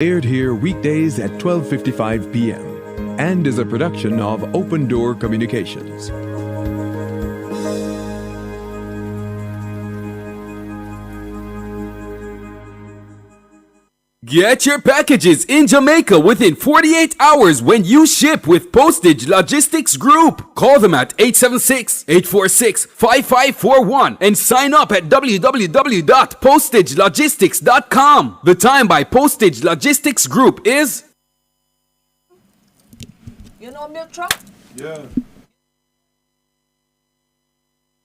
Aired here weekdays at 12:55 p.m. and is a production of Open Door Communications. Get your packages in Jamaica within 48 hours when you ship with Postage Logistics Group. Call them at 876-846-5541 and sign up at www.postagelogistics.com. The time by Postage Logistics Group is... You know milk truck? Yeah.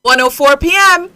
1:04 p.m.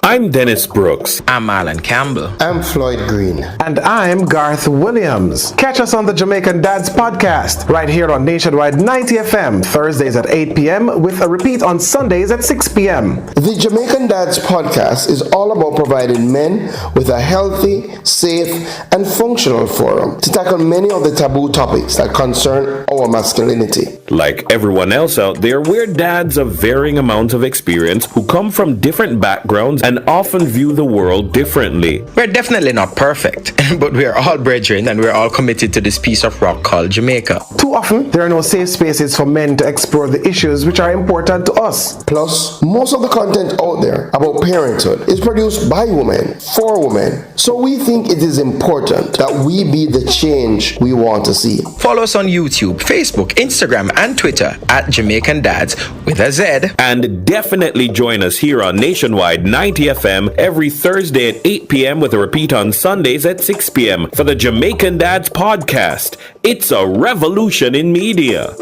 I'm Dennis Brooks. I'm Alan Campbell. I'm Floyd Green. And I'm Garth Williams. Catch us on the Jamaican Dads podcast right here on Nationwide 90 FM, Thursdays at 8 p.m. with a repeat on Sundays at 6 p.m. The Jamaican Dads podcast is all about providing men with a healthy, safe, and functional forum to tackle many of the taboo topics that concern our masculinity. Like everyone else out there, we're dads of varying amounts of experience who come from different backgrounds and often view the world differently. We're definitely not perfect, but we're all brethren and we're all committed to this piece of rock called Jamaica. Too often, there are no safe spaces for men to explore the issues which are important to us. Plus, most of the content out there about parenthood is produced by women, for women. So we think it is important that we be the change we want to see. Follow us on YouTube, Facebook, Instagram, and Twitter at Jamaican Dads with a Z. And definitely join us here on Nationwide 90 FM every Thursday at 8 p.m. with a repeat on Sundays at 6 p.m. for the Jamaican Dads podcast. It's a revolution in media.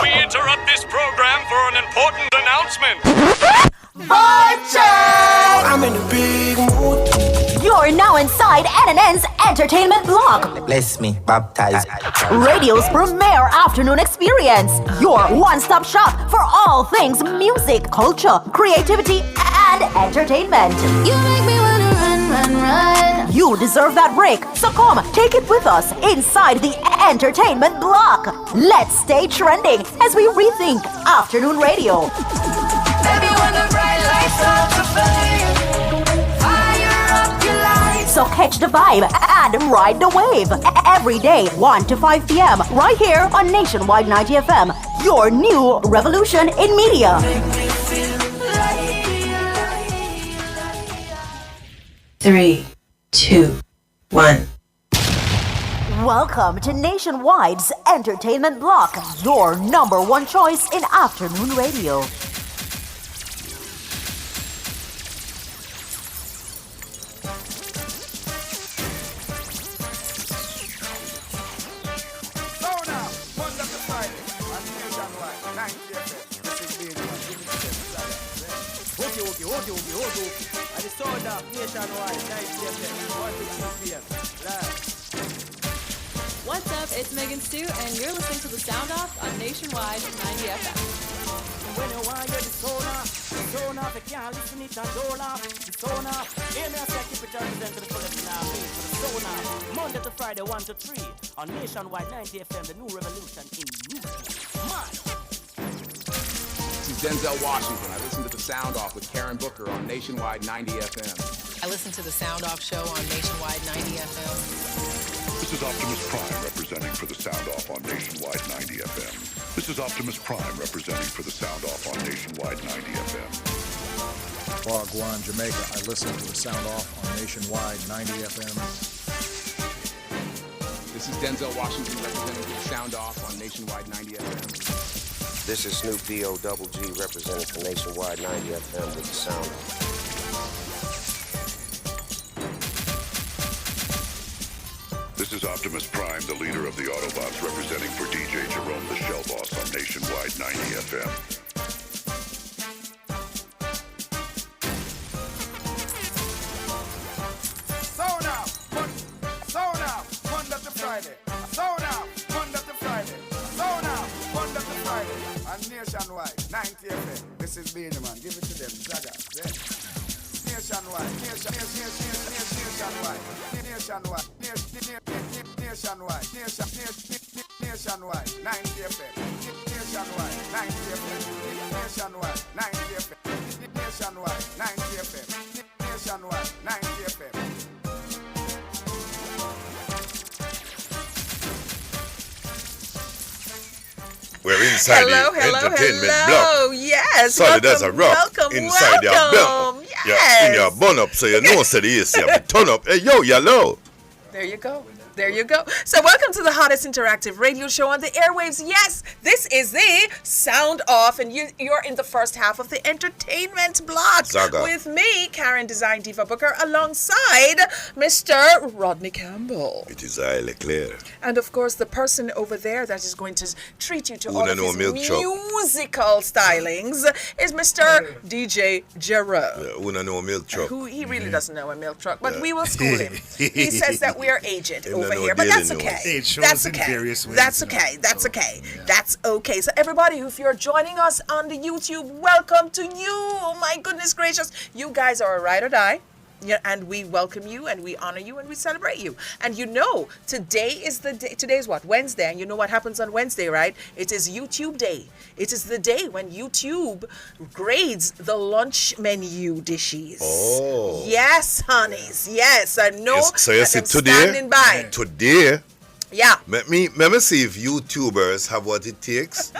We interrupt this program for an important announcement. I'm in a big mood. You're now inside NNN's entertainment block. Bless me, baptize. Radio's premier afternoon experience. Your one-stop shop for all things music, culture, creativity, and entertainment. You make me wanna run. You deserve that break, so come, take it with us inside the entertainment block. Let's stay trending as we rethink afternoon radio. Baby, when the bright lights of the flame, fire up your lights. So catch the vibe and ride the wave. Every day, 1 to 5 p.m. right here on Nationwide 90 FM. Your new revolution in media. Make me feel like 3, 2, 1. Welcome to Nationwide's entertainment block. Your number one choice in afternoon radio. What's up? It's Megan Sue, and you're listening to The Sound Off on Nationwide 90 FM. When you want to get the sound off, you can't listen it and don't laugh. The sound off, hear me as I keep it represent to the fullest in our face. For the sound off, Monday to Friday, 1 to 3 on Nationwide 90 FM, the new revolution in music. This is Denzel Washington. I listen to The Sound Off with Karen Booker on Nationwide 90 FM. I listen to The Sound Off show on Nationwide 90 FM. This is Optimus Prime representing for The Sound Off on Nationwide 90 FM. This is Optimus Prime representing for The Sound Off on Nationwide 90 FM. Wagwan, Jamaica. I listen to The Sound Off on Nationwide 90 FM. This is Denzel Washington representing for The Sound Off on Nationwide 90 FM. This is Snoop D-O-double-G representing for Nationwide 90 FM with The Sound Off. This is Optimus Prime, the leader of the Autobots, representing for DJ Jerome the Shell Boss on Nationwide 90 FM. Monday to Friday. Sound out, Monday to Friday. Sound out, Monday to Friday. And Nationwide, 90 FM. This is Beanie Man, give it to them, Zaga. Nationwide, Nationwide, 90 FM. Nationwide, 90 FM. Nationwide, 90 FM. Nationwide, 90 FM. We're inside the entertainment block. Yes. Solid as a rock. Inside your belt. Yes. Yeah, in your bun up, so you know say the AC have turn up. Hey yo, yellow. There you go. There you go. So welcome to the hottest interactive radio show on the airwaves. Yes, this is the Sound Off, and you're in the first half of the entertainment block Zaga. with me, Karen Design Diva Booker, alongside Mr. Rodney Campbell. It is highly clear. And of course, the person over there that is going to treat you to all of his musical stylings is Mr. DJ Jerome. Una no milk truck. Who he really doesn't know a milk truck, but we will school him. He says that we are aged over here, but that's okay. That's okay. That's okay. That's okay. That's okay. So everybody, if you're joining us on the YouTube, welcome to you. Oh my goodness gracious, you guys are a ride or die. Yeah, and we welcome you and we honor you and we celebrate you. And you know, today is the day. Today is what? Wednesday. And you know what happens on Wednesday, right? It is YouTube Day. It is the day when YouTube grades the lunch menu dishes. Oh. Yes, honeys. Yes. I know. Yes, so you see today. Yeah. Let me see if YouTubers have what it takes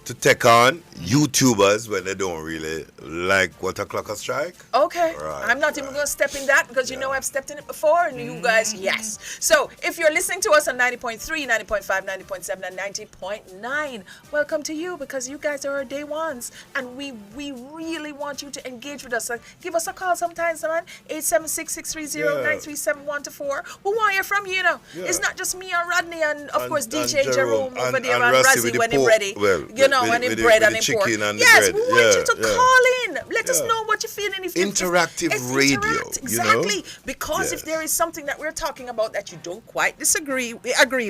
to take on YouTubers when they don't really like what a clock a strike. Okay. Right, I'm not even going to step in that because you know I've stepped in it before and you guys, yes. So if you're listening to us on 90.3, 90.5, 90.7, and 90.9, welcome to you because you guys are our day ones and we really want you to engage with us. So give us a call sometimes, man. 876-630-9371-4. We want to hear from you, you know. Yeah. It's not just me and Rodney and of course DJ Jerome over there and and Razzie when he's ready. Well, you know, when he's bread and pork. Yes, we want you to call in. Let us know what you're feeling. If interactive radio. Exactly. You know? Because if there is something that we're talking about that you don't quite agree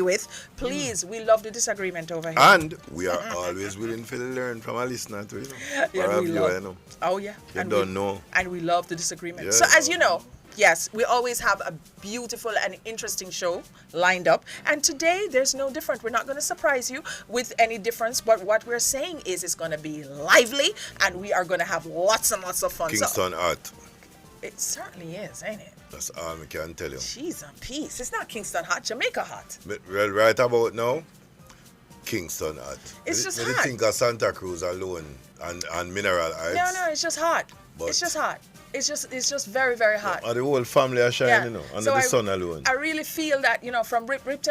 with, please, we love the disagreement over here. And we are always willing to learn from our listener too, you know. Yeah, we love. You know. Oh yeah. You don't know. And we love the disagreement. Yeah. So as you know, yes, we always have a beautiful and interesting show lined up. And today, there's no different. We're not going to surprise you with any difference. But what we're saying is it's going to be lively and we are going to have lots and lots of fun. Kingston Hot. It certainly is, ain't it? That's all I can tell you. Jeez and peace. It's not Kingston Hot, Jamaica Hot. Well, right about now, Kingston Hot. It's just hot. hot. You think of Santa Cruz alone and Mineral Ice? No, it's just hot. It's just hot. It's just very, very hot. And the whole family are shining, you know, under the sun alone. I really feel that, you know, from ripped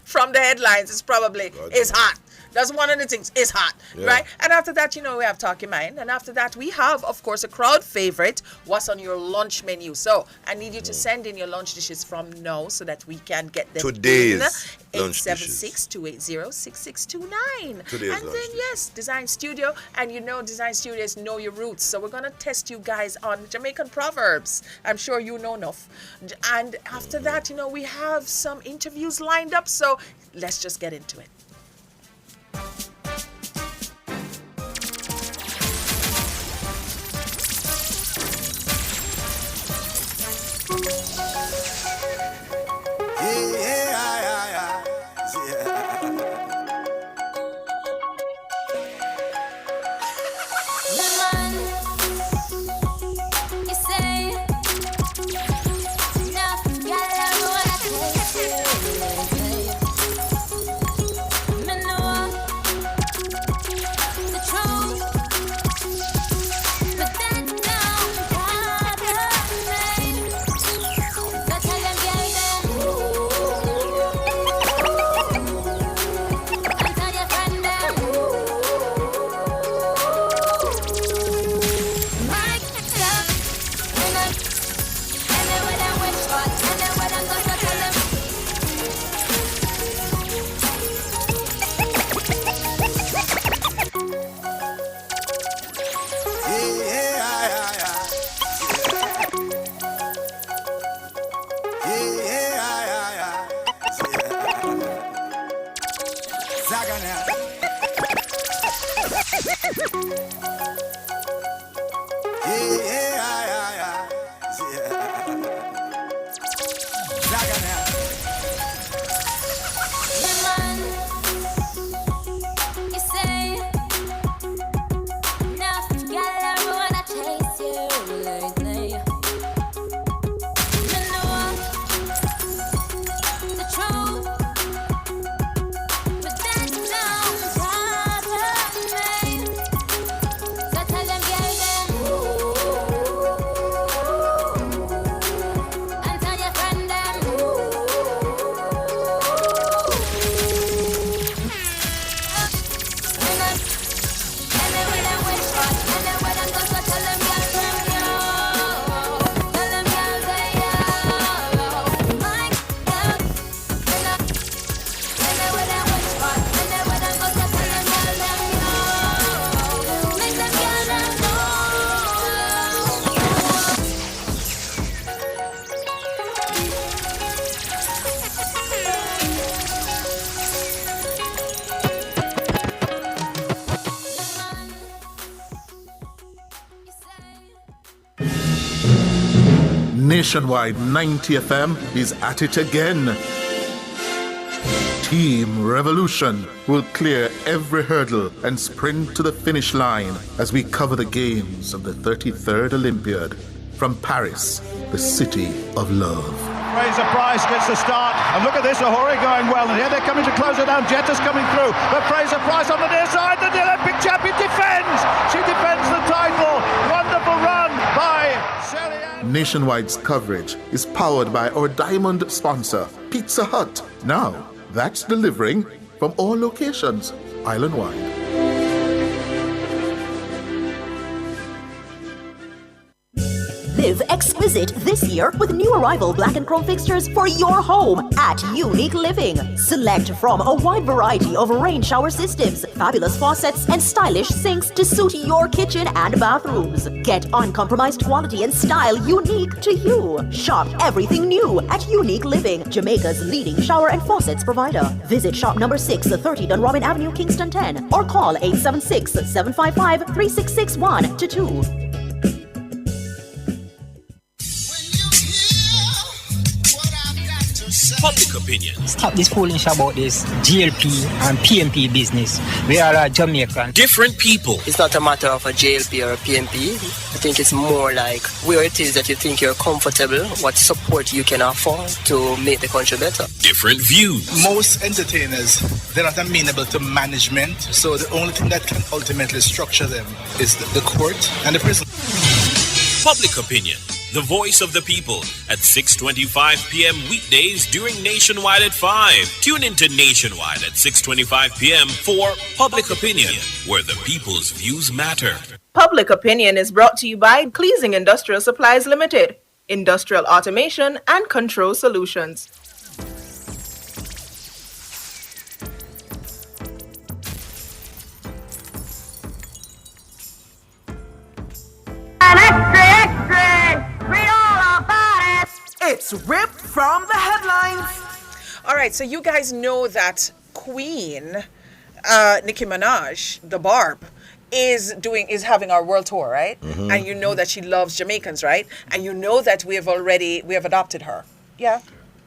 from the headlines, it's probably hot. That's one of the things. It's hot, right? And after that, you know, we have Talk Your Mind. And after that, we have, of course, a crowd favorite, what's on your lunch menu. So I need you to send in your lunch dishes from now so that we can get them Today's in. lunch dishes. 876-280-6629. Today's and then, yes, Design Studio. And you know Design Studios know your roots. So we're going to test you guys on Jamaican proverbs. I'm sure you know enough. And after that, you know, we have some interviews lined up. So let's just get into it. Nationwide 90 FM is at it again. Team Revolution will clear every hurdle and sprint to the finish line as we cover the games of the 33rd Olympiad from Paris, the city of love. Fraser Price gets the start, and look at this, Ahuri going well, and here they're coming to close it down. Jetta's coming through, but Fraser Price on the near side, the Olympic champion defends! She defends the title! Wonderful run by Shelly Ann. Nationwide's coverage is powered by our diamond sponsor, Pizza Hut. Now, that's delivering from all locations, island-wide. Live exquisite this year with new arrival black and chrome fixtures for your home at Unique Living. Select from a wide variety of rain shower systems, fabulous faucets, and stylish sinks to suit your kitchen and bathrooms. Get uncompromised quality and style unique to you. Shop everything new at Unique Living, Jamaica's leading shower and faucets provider. Visit shop number 6, 30 Dunrobin Avenue, Kingston 10, or call 876-755-3661-2. Public opinion. Stop this foolish about this GLP and PMP business. We are a Jamaican. Different people. It's not a matter of a JLP or a PMP. I think it's more like where it is that you think you're comfortable, what support you can afford to make the country better. Different views. Most entertainers, they're not amenable to management, so the only thing that can ultimately structure them is the court and the prison. Public opinion. The voice of the people at 6:25 p.m. weekdays during Nationwide at 5. Tune into Nationwide at 6:25 p.m. for Public Opinion, where the people's views matter. Public Opinion is brought to you by Pleasing Industrial Supplies Limited, Industrial Automation and Control Solutions. It's ripped from the headlines. All right, so you guys know that Queen Nicki Minaj, the Barb, is having our world tour, right? Mm-hmm. And you know that she loves Jamaicans, right? And you know that we have adopted her. Yeah,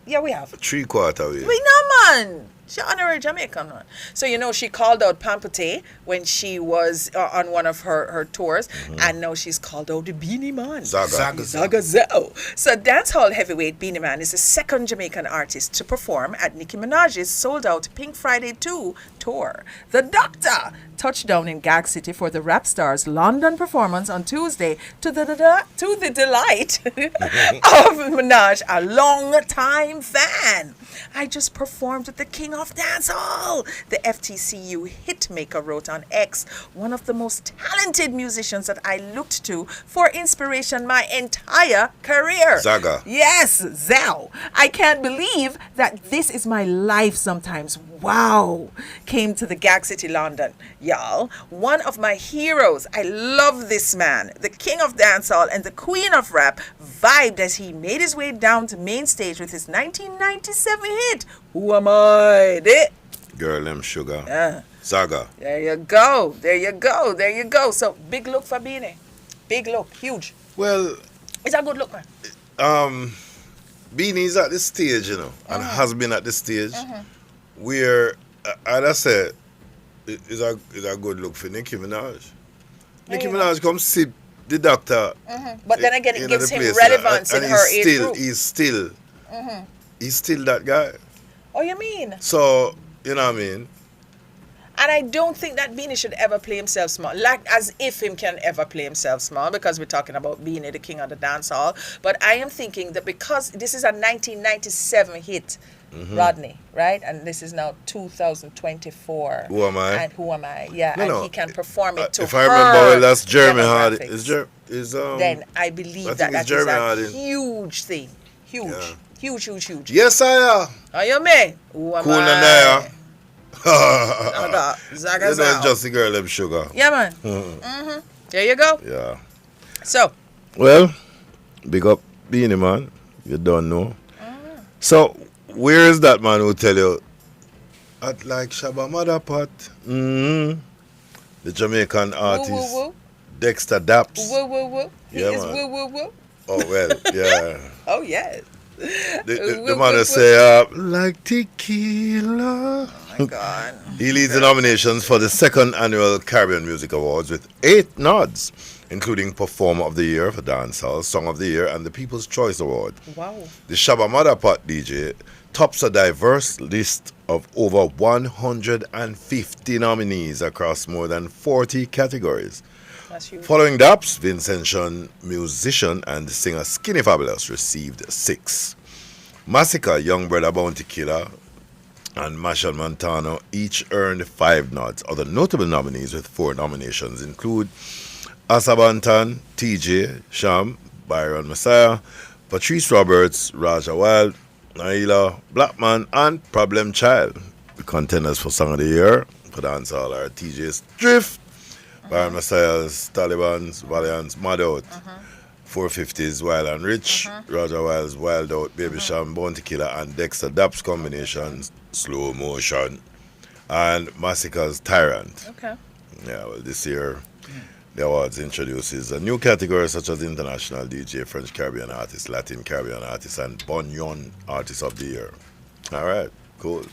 we have. 3/4 way. We know, man. She's honorary Jamaican, man. So, you know, she called out Pampute when she was on one of her tours, and now she's called out the Beanie Man. Zaga Zao. So, dancehall heavyweight Beanie Man is the second Jamaican artist to perform at Nicki Minaj's sold-out Pink Friday 2 tour. The Doctor touched down in Gag City for the rap star's London performance on Tuesday to the delight of Minaj, a long-time fan. I just performed with the King of Dancehall, the FTCU hitmaker wrote on X, one of the most talented musicians that I looked to for inspiration my entire career. Zaga. Yes, Zao. I can't believe that this is my life sometimes. Wow. Came to the Gag City, London. Y'all, one of my heroes. I love this man, the King of Dancehall and the Queen of Rap, vibed as he made his way down to main stage with his 1997 hit, Who Am I? Girl, them sugar. Yeah. Zaga. There you go. So, big look for Beanie. Big look. Huge. Well, it's a good look, man. Beanie's at this stage, you know, and has been at this stage where, as I said, it's a good look for Nicki Minaj. Nicki Minaj come see the Doctor. But then again, it gives him relevance in her age group. He's still that guy. Oh, you mean? So, you know what I mean? And I don't think that Beanie should ever play himself small. Like, as if him can ever play himself small, because we're talking about Beanie, the king of the dance hall. But I am thinking that because this is a 1997 hit, Rodney, right? And this is now 2024. Who Am I? And Who Am I? Yeah, no, he can perform it to if her. I remember well, that's Jeremy Hardy. Then I believe that is a huge thing. Huge. Yeah. Huge. Yes, I am. Are you me? Who am I? Zaga you know, it's just the girl them sugar. Yeah, man. There you go. Yeah. So. Well, big up Beanie Man. You don't know. So, where is that man who tell you at like Shabba Motherpot? The Jamaican artist Dexter Daps. Woo. He yeah, is man. woo. Oh, well, yeah. Oh, yes. The mother say, like tequila. Oh, my God. He leads the nominations for the second annual Caribbean Music Awards with 8 nods, including Performer of the Year for Dancehall, Song of the Year, and the People's Choice Award. Wow. The Shabba Motherpot DJ tops a diverse list of over 150 nominees across more than 40 categories. That's huge. Following Daps, Vincentian musician and singer Skinny Fabulous received 6. Massacre, Young Brother Bounty Killer, and Machel Montano each earned 5 nods. Other notable nominees with 4 nominations include Asabantan, TJ, Sham, Byron Messiah, Patrice Roberts, Raja Wild, Naila, Blackman, and Problem Child. The contenders for Song of the Year for dancehall are TJ's Drift, Byron Messiah's Taliban's Valiant's Mad Out, 450's Wild and Rich, Raja Wild's Wild Out, Baby Sham, Bounty Killer, and Dexter Daps combinations, Slow Motion, and Massacre's Tyrant. Okay. Yeah, well, this year the awards introduces a new category such as International DJ, French Caribbean Artist, Latin Caribbean Artist, and Bonyon Artist of the Year. All right, cool.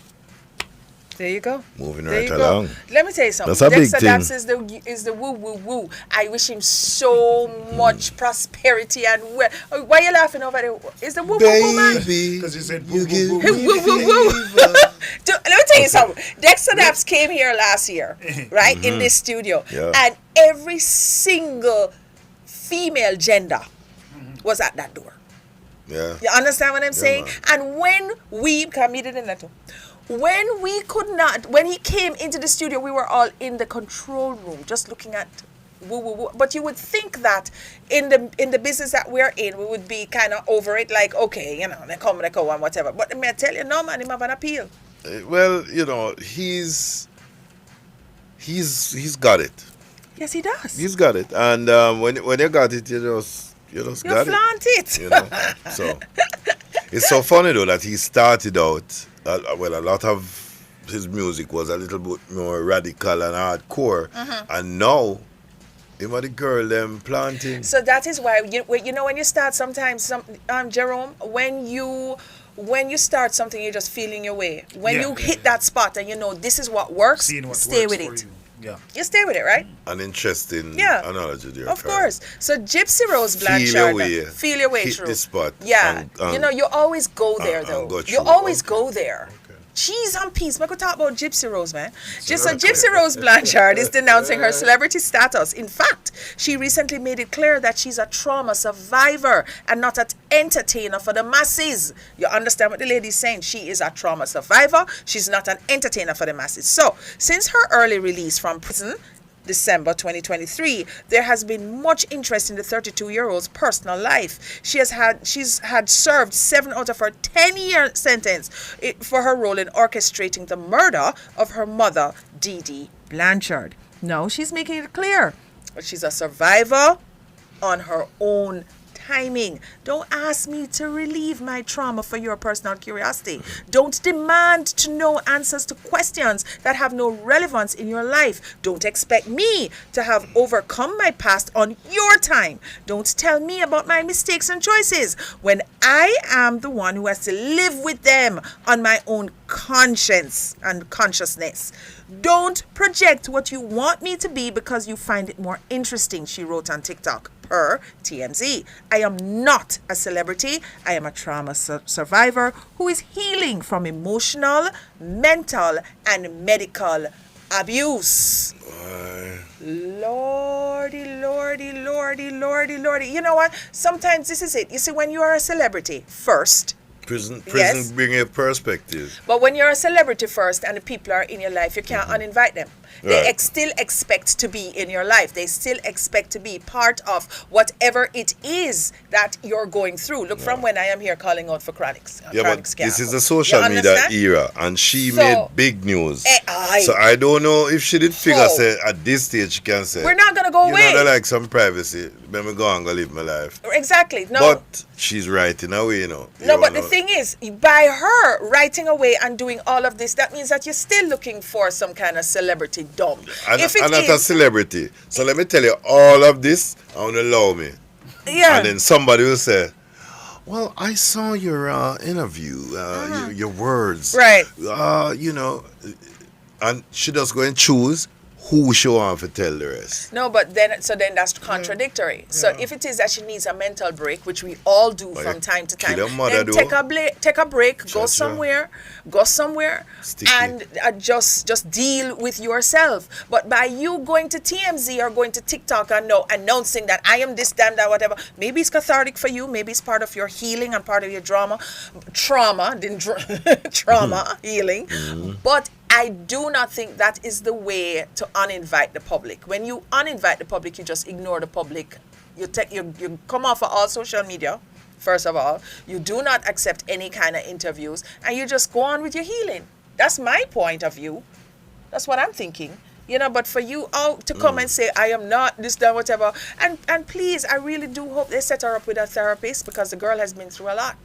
There you go. Moving There right you along. go. Let me tell you something. That's a big Dexter thing. Daps is the woo woo woo. I wish him so much prosperity and well. Why are you laughing over there? Is the woo woo woo man? Baby, Because you said you give Woo woo woo. Let me tell you something. Dexter Daps came here last year, right, in this studio, Yeah. and every single female gender was at that door. Yeah. You understand what I'm saying? man. And when we committed in that, when we could not, when he came into the studio, we were all in the control room, just looking at woo woo woo. But you would think that in the business that we're in, we would be kind of over it, like, okay, you know, they come and whatever. But may I tell you, no man, him have an appeal. Well, you know, he's got it. Yes, he does. He's got it, and when you got it, you just You got flaunt it. You know, so it's so funny though that he started out. Well, a lot of his music was a little bit more radical and hardcore, and now him and the girl them planting. So that is why you know when you start sometimes Jerome, when you start something, you're just feeling your way. When you hit that spot and you know this is what works, stay with it. You stay with it, right? An interesting analogy there. Of course. So Gypsy Rose Blanchard, feel your way hit through. the spot. Yeah. You know, you always go there though. You always go there. Cheese and peace. We could talk about Gypsy Rose, man. So Gypsy Rose Blanchard is denouncing her celebrity status. In fact, she recently made it clear that she's a trauma survivor and not an entertainer for the masses. You understand what the lady's saying? She is a trauma survivor. She's not an entertainer for the masses. So, since her early release from prison, December 2023, there has been much interest in the 32-year-old's personal life. She's had served 7 out of her 10-year sentence for her role in orchestrating the murder of her mother, Dee Dee Blanchard. No, she's making it clear that she's a survivor on her own timing. Don't ask me to relieve my trauma for your personal curiosity. Don't demand to know answers to questions that have no relevance in your life. Don't expect me to have overcome my past on your time. Don't tell me about my mistakes and choices when I am the one who has to live with them on my own conscience and consciousness. Don't project what you want me to be because you find it more interesting, she wrote on TikTok. Per TMZ. I am not a celebrity. I am a trauma survivor who is healing from emotional, mental, and medical abuse. Lordy, lordy, lordy, lordy, lordy. You know what? Sometimes this is it. You see, when you are a celebrity first, Prison Yes. bring a perspective. but when you're a celebrity first and the people are in your life, you can't uninvite them. They Right. still expect to be in your life. They still expect to be part of whatever it is that you're going through. Look, from when I am here calling out for chronics. Yeah, but chronics this is cancer. the social You media understand? era, and she So- made big news. aye. So I don't know if she did figure So- say at this stage she can say We're not gonna go you away. know, I like some privacy. Let me go and go live my life. Exactly. No. But she's right in a way, you know. No, You but the wanna- thing is, by her writing away and doing all of this, that means that you're still looking for some kind of celebrity dump. I'm If it not a is, celebrity. So let me tell you, all of this, I want to allow me. And then somebody will say, well, I saw your interview, your words. Right. And she just go and choose who she want to tell the rest. No, but then that's contradictory. So if it is that she needs a mental break, which we all do from time to time, then take a break, go somewhere, and just deal with yourself. But by you going to TMZ or going to TikTok and announcing that I am this, damn, that, whatever, maybe it's cathartic for you, maybe it's part of your healing and part of your trauma healing, but I do not think that is the way to uninvite the public. When you uninvite the public, you just ignore the public. You come off of all social media, first of all. You do not accept any kind of interviews, and you just go on with your healing. That's my point of view. That's what I'm thinking. But for you all to come and say, I am not this, that, whatever, and please, I really do hope they set her up with a therapist, because the girl has been through a lot.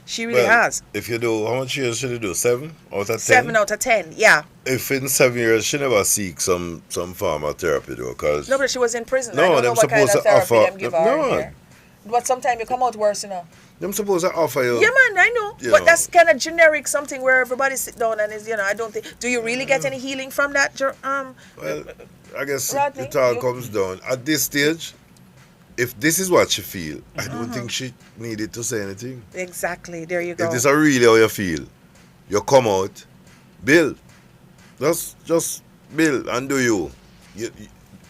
She really has. If you do, how much years should you do? 7 out of 10? 7 out of 10, yeah. If in 7 years she never seek some form of therapy though, because no, but she was in prison. I don't know what kind of therapy them give her here. But sometimes you come out worse, Them supposed to offer you. Yeah, man, I know. But that's kind of generic, something where everybody sit down and is, I don't think. Do you really get any healing from that? Well, I guess it all comes down at this stage. If this is what she feel, I don't think she needed to say anything. Exactly. There you go. If this is really how you feel, you come out, build. Just build and do you.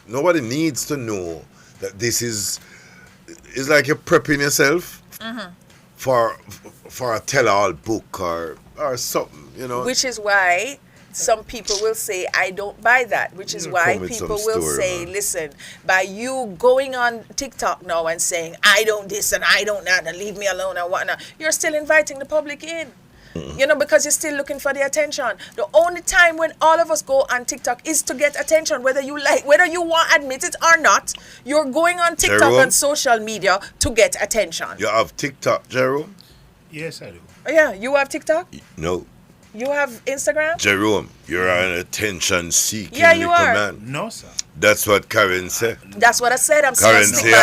Nobody needs to know that this is. It's like you're prepping yourself for a tell-all book or something, Which is why some people will say, I don't buy that, which is why people will say, listen, by you going on TikTok now and saying, I don't this and I don't that and leave me alone and whatnot, you're still inviting the public in. Because you're still looking for the attention. The only time when all of us go on TikTok is to get attention, whether you want to admit it or not. You're going on TikTok and social media to get attention. You have TikTok, Jerome? Yes, I do. Oh, yeah, you have TikTok? No. You have Instagram? Jerome, you're an attention-seeking little man. No, sir. That's what Karen said. That's what I said. I'm Karen saying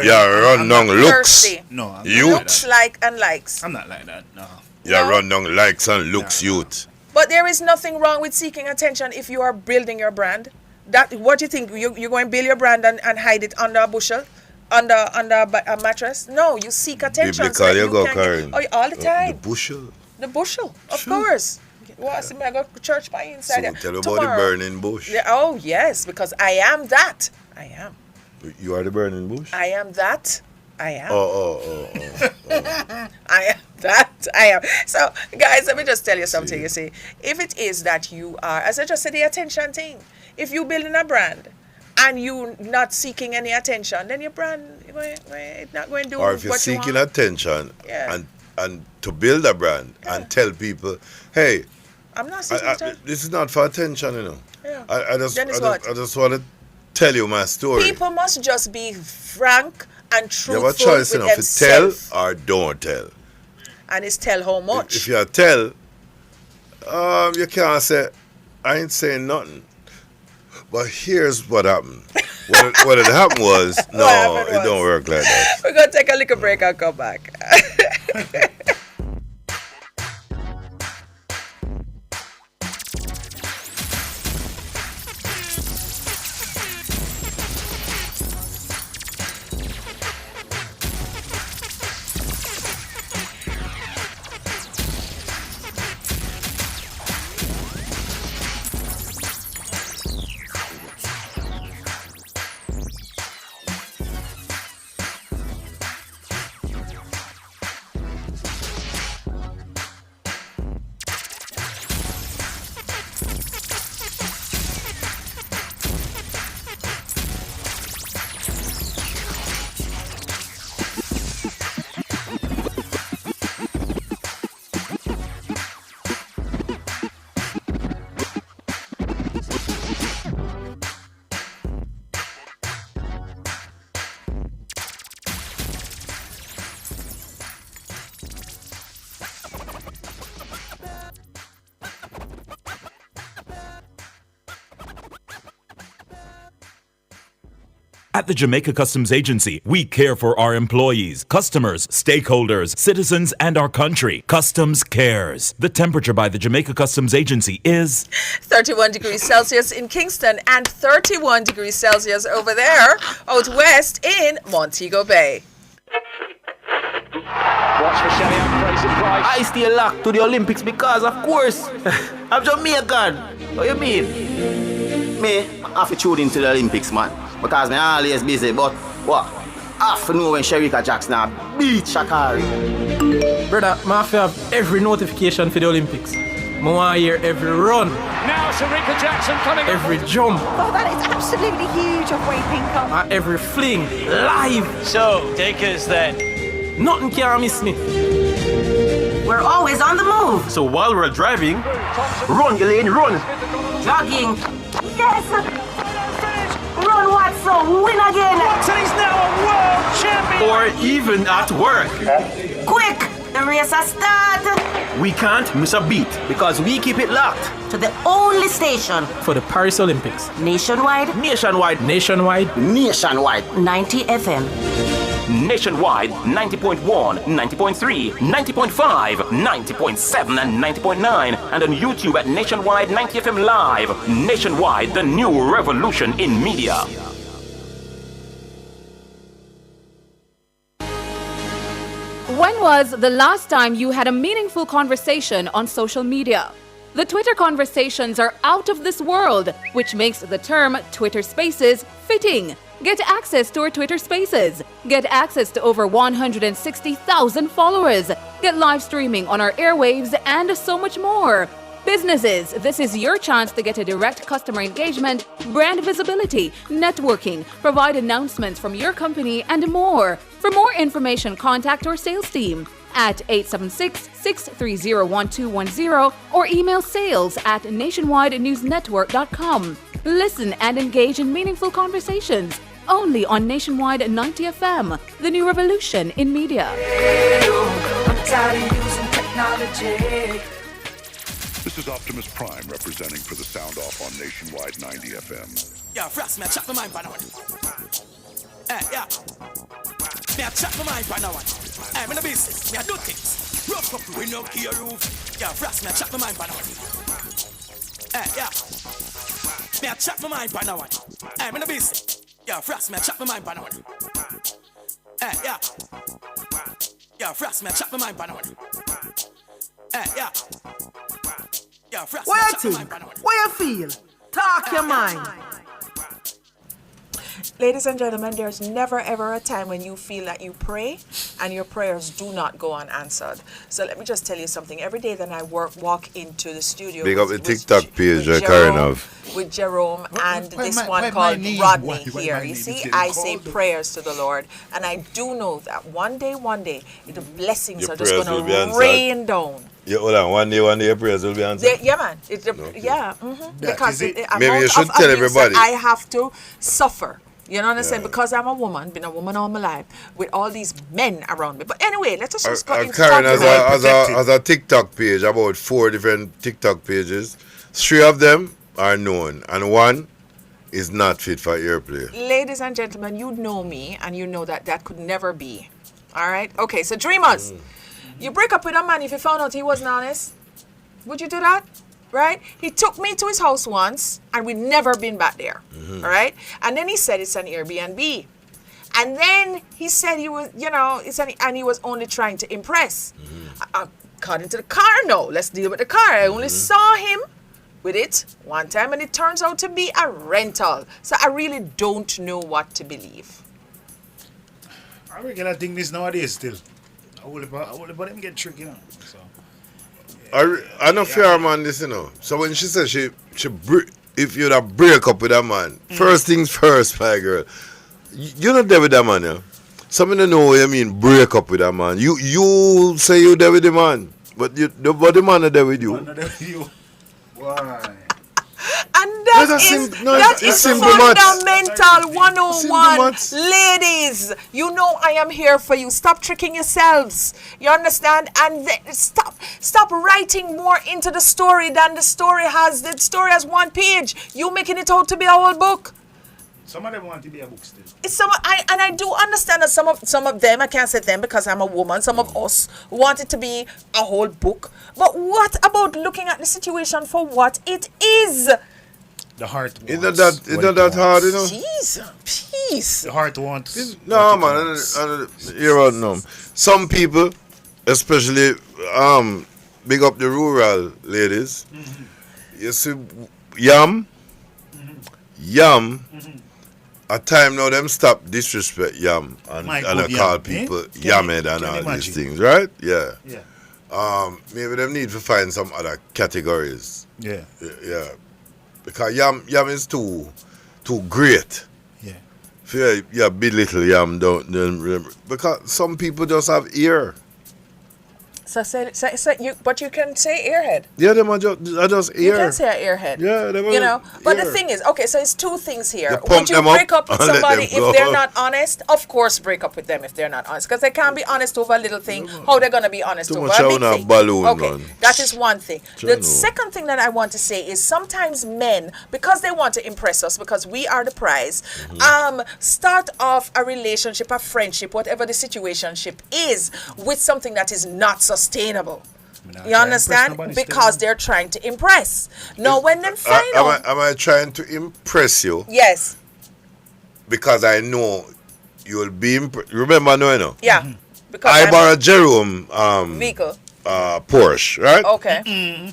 run down looks. No, I'm youth. Looks like and likes. I'm not like that, no. You run down likes and looks, youth. But there is nothing wrong with seeking attention if you are building your brand. What do you think? You're going to build your brand and hide it under a bushel? Under a mattress? No, you seek attention. Biblical, so you go, Karen. All the time. The bushel. The bushel, of course. I go to church by inside. So tell about the burning bush. Yeah, oh, yes, because I am that. I am. You are the burning bush? I am that. I am. Oh. I am that. I am. So, guys, let me just tell you something. You see, if it is that you are, as I just said, the attention thing, if you're building a brand and you're not seeking any attention, then your brand it's not going to do what you want. Or if you're seeking attention and to build a brand and tell people, hey, I'm not seeking attention. This is not for attention, Yeah. I just want to tell you my story. People must just be frank and truthful. You have a choice, with to tell themselves. or don't tell. And it's tell how much. If you tell, you can't say, I ain't saying nothing. But here's what happened. What had happened was, it don't work like that. We're going to take a little break and come back. At the Jamaica Customs Agency, we care for our employees, customers, stakeholders, citizens, and our country. Customs cares. The temperature by the Jamaica Customs Agency is 31 degrees Celsius in Kingston and 31 degrees Celsius over there out west in Montego Bay. Watch for Cheyenne Fraser Price. I stay locked to the Olympics because, of course, I'm Jamaican. What you mean? Me, I have to tune into the Olympics, man. Because I'm always busy, but what? I have to know when Sherika Jackson beat Shakari. Brother, I have to have every notification for the Olympics. I want to hear every run. Now Sherika Jackson coming every jump. Oh, that is absolutely huge of Wade Pinkham. Every fling, live. So, take us then. Nothing can miss me. We're always on the move. So while we're driving, run, Elaine, run. Jogging. Yes. Run, Watson, win again. Watson is now a world champion. Or even at work. Quick, the race has started. We can't miss a beat because we keep it locked to the only station for the Paris Olympics. Nationwide. Nationwide. Nationwide. Nationwide. 90 FM. Nationwide 90.1, 90.3, 90.5, 90.7 and 90.9, and on YouTube at Nationwide 90 FM Live. Nationwide, the new revolution in media. When was the last time you had a meaningful conversation on social media? The Twitter conversations are out of this world, which makes the term Twitter Spaces fitting. Get access to our Twitter Spaces. Get access to over 160,000 followers. Get live streaming on our airwaves and so much more. Businesses, this is your chance to get a direct customer engagement, brand visibility, networking, provide announcements from your company, and more. For more information, contact our sales team at 876-630-1210 or email sales@nationwidenewsnetwork.com. Listen and engage in meaningful conversations only on Nationwide 90 FM, the new revolution in media. I'm tired of using technology. This is Optimus Prime representing for the sound off on Nationwide 90 FM. Yeah, Frost, me a chop my mind by now. Yeah. Me a chop my mind by now. I'm in the business. Me a do things. Rough up, we no gear roof. Yeah, Frost, me a chop my mind by now. Yeah. Me a chop my mind by now. I'm in the business. Yeah, Frost, me a chop my mind by now. Yeah. Yeah, Frost, me a chop my mind by now. Yeah. Yeah, Frost, what you think? What you feel? Talk your mind. Ladies and gentlemen, there's never ever a time when you feel that you pray and your prayers do not go unanswered. So let me just tell you something. Every day that I walk into the studio, big up the TikTok page, with Jerome and this one called Rodney here. You see, I say prayers to the Lord, and I do know that one day, the blessings are just going to rain down. Yeah, hold on. One day, your prayers will be answered. Yeah, man. Yeah. Because maybe you should tell everybody. I have to suffer. You know what I'm saying? Because I'm a woman, been a woman all my life, with all these men around me. But anyway, let us just go into Karen has a TikTok page, about 4 different TikTok pages. 3 of them are known, and 1 is not fit for airplay. Ladies and gentlemen, you know me, and you know that could never be. All right? Okay, so dreamers, you break up with a man if you found out he wasn't honest. Would you do that? Right? He took me to his house once, and we'd never been back there. All right? And then he said it's an Airbnb. And then he said he was, and he was only trying to impress. According to the car, no. Let's deal with the car. I only saw him with it one time, and it turns out to be a rental. So I really don't know what to believe. I reckon I think this nowadays still. I will about him get tricky, So. I know fear man this, So when she said if you'd have break up with a man, first things first, my girl. You're not there with that man, yeah? Some don't know what you mean, break up with a man. You say you're there with the man, but the man not there with you. Why? And that is fundamental 101. Ladies, you know I am here for you. Stop tricking yourselves. You understand? And stop writing more into the story than the story has. The story has 1 page. You making it out to be a whole book. Some of them want to be a book still. I do understand that some of them, I can't say them because I'm a woman, some of us want it to be a whole book. But what about looking at the situation for what it is? The heart wants. It's not that hard, you know. Jeez, peace. The heart wants. No, man. You're right now. Some people, especially big up the rural ladies. You see, yam. At time now, them stop disrespect yam and call people yammed and all these things, right? Yeah. Maybe them need to find some other categories. Yeah. Because yam is too great. Yeah. You belittle yam, don't remember. Because some people just have ear. So but you can say earhead. Yeah, them are just ear. You can say earhead. Yeah, them you know. But ear. the thing is, okay, so it's two things here. You Would you break up with somebody if they're not honest? Of course, break up with them if they're not honest, because they can't be honest over a little thing. How they're gonna be honest over a big thing? Okay, that is one thing. The second thing that I want to say is sometimes men, because they want to impress us, because we are the prize, start off a relationship, a friendship, whatever the situationship is, with something that is not sustainable. You understand? Because they're trying to impress. Now, when them find out... Am I trying to impress you? Yes. Because I know you'll be impressed. Remember, no, you know? Yeah. Because I borrowed Jerome vehicle. Porsche, right? Okay.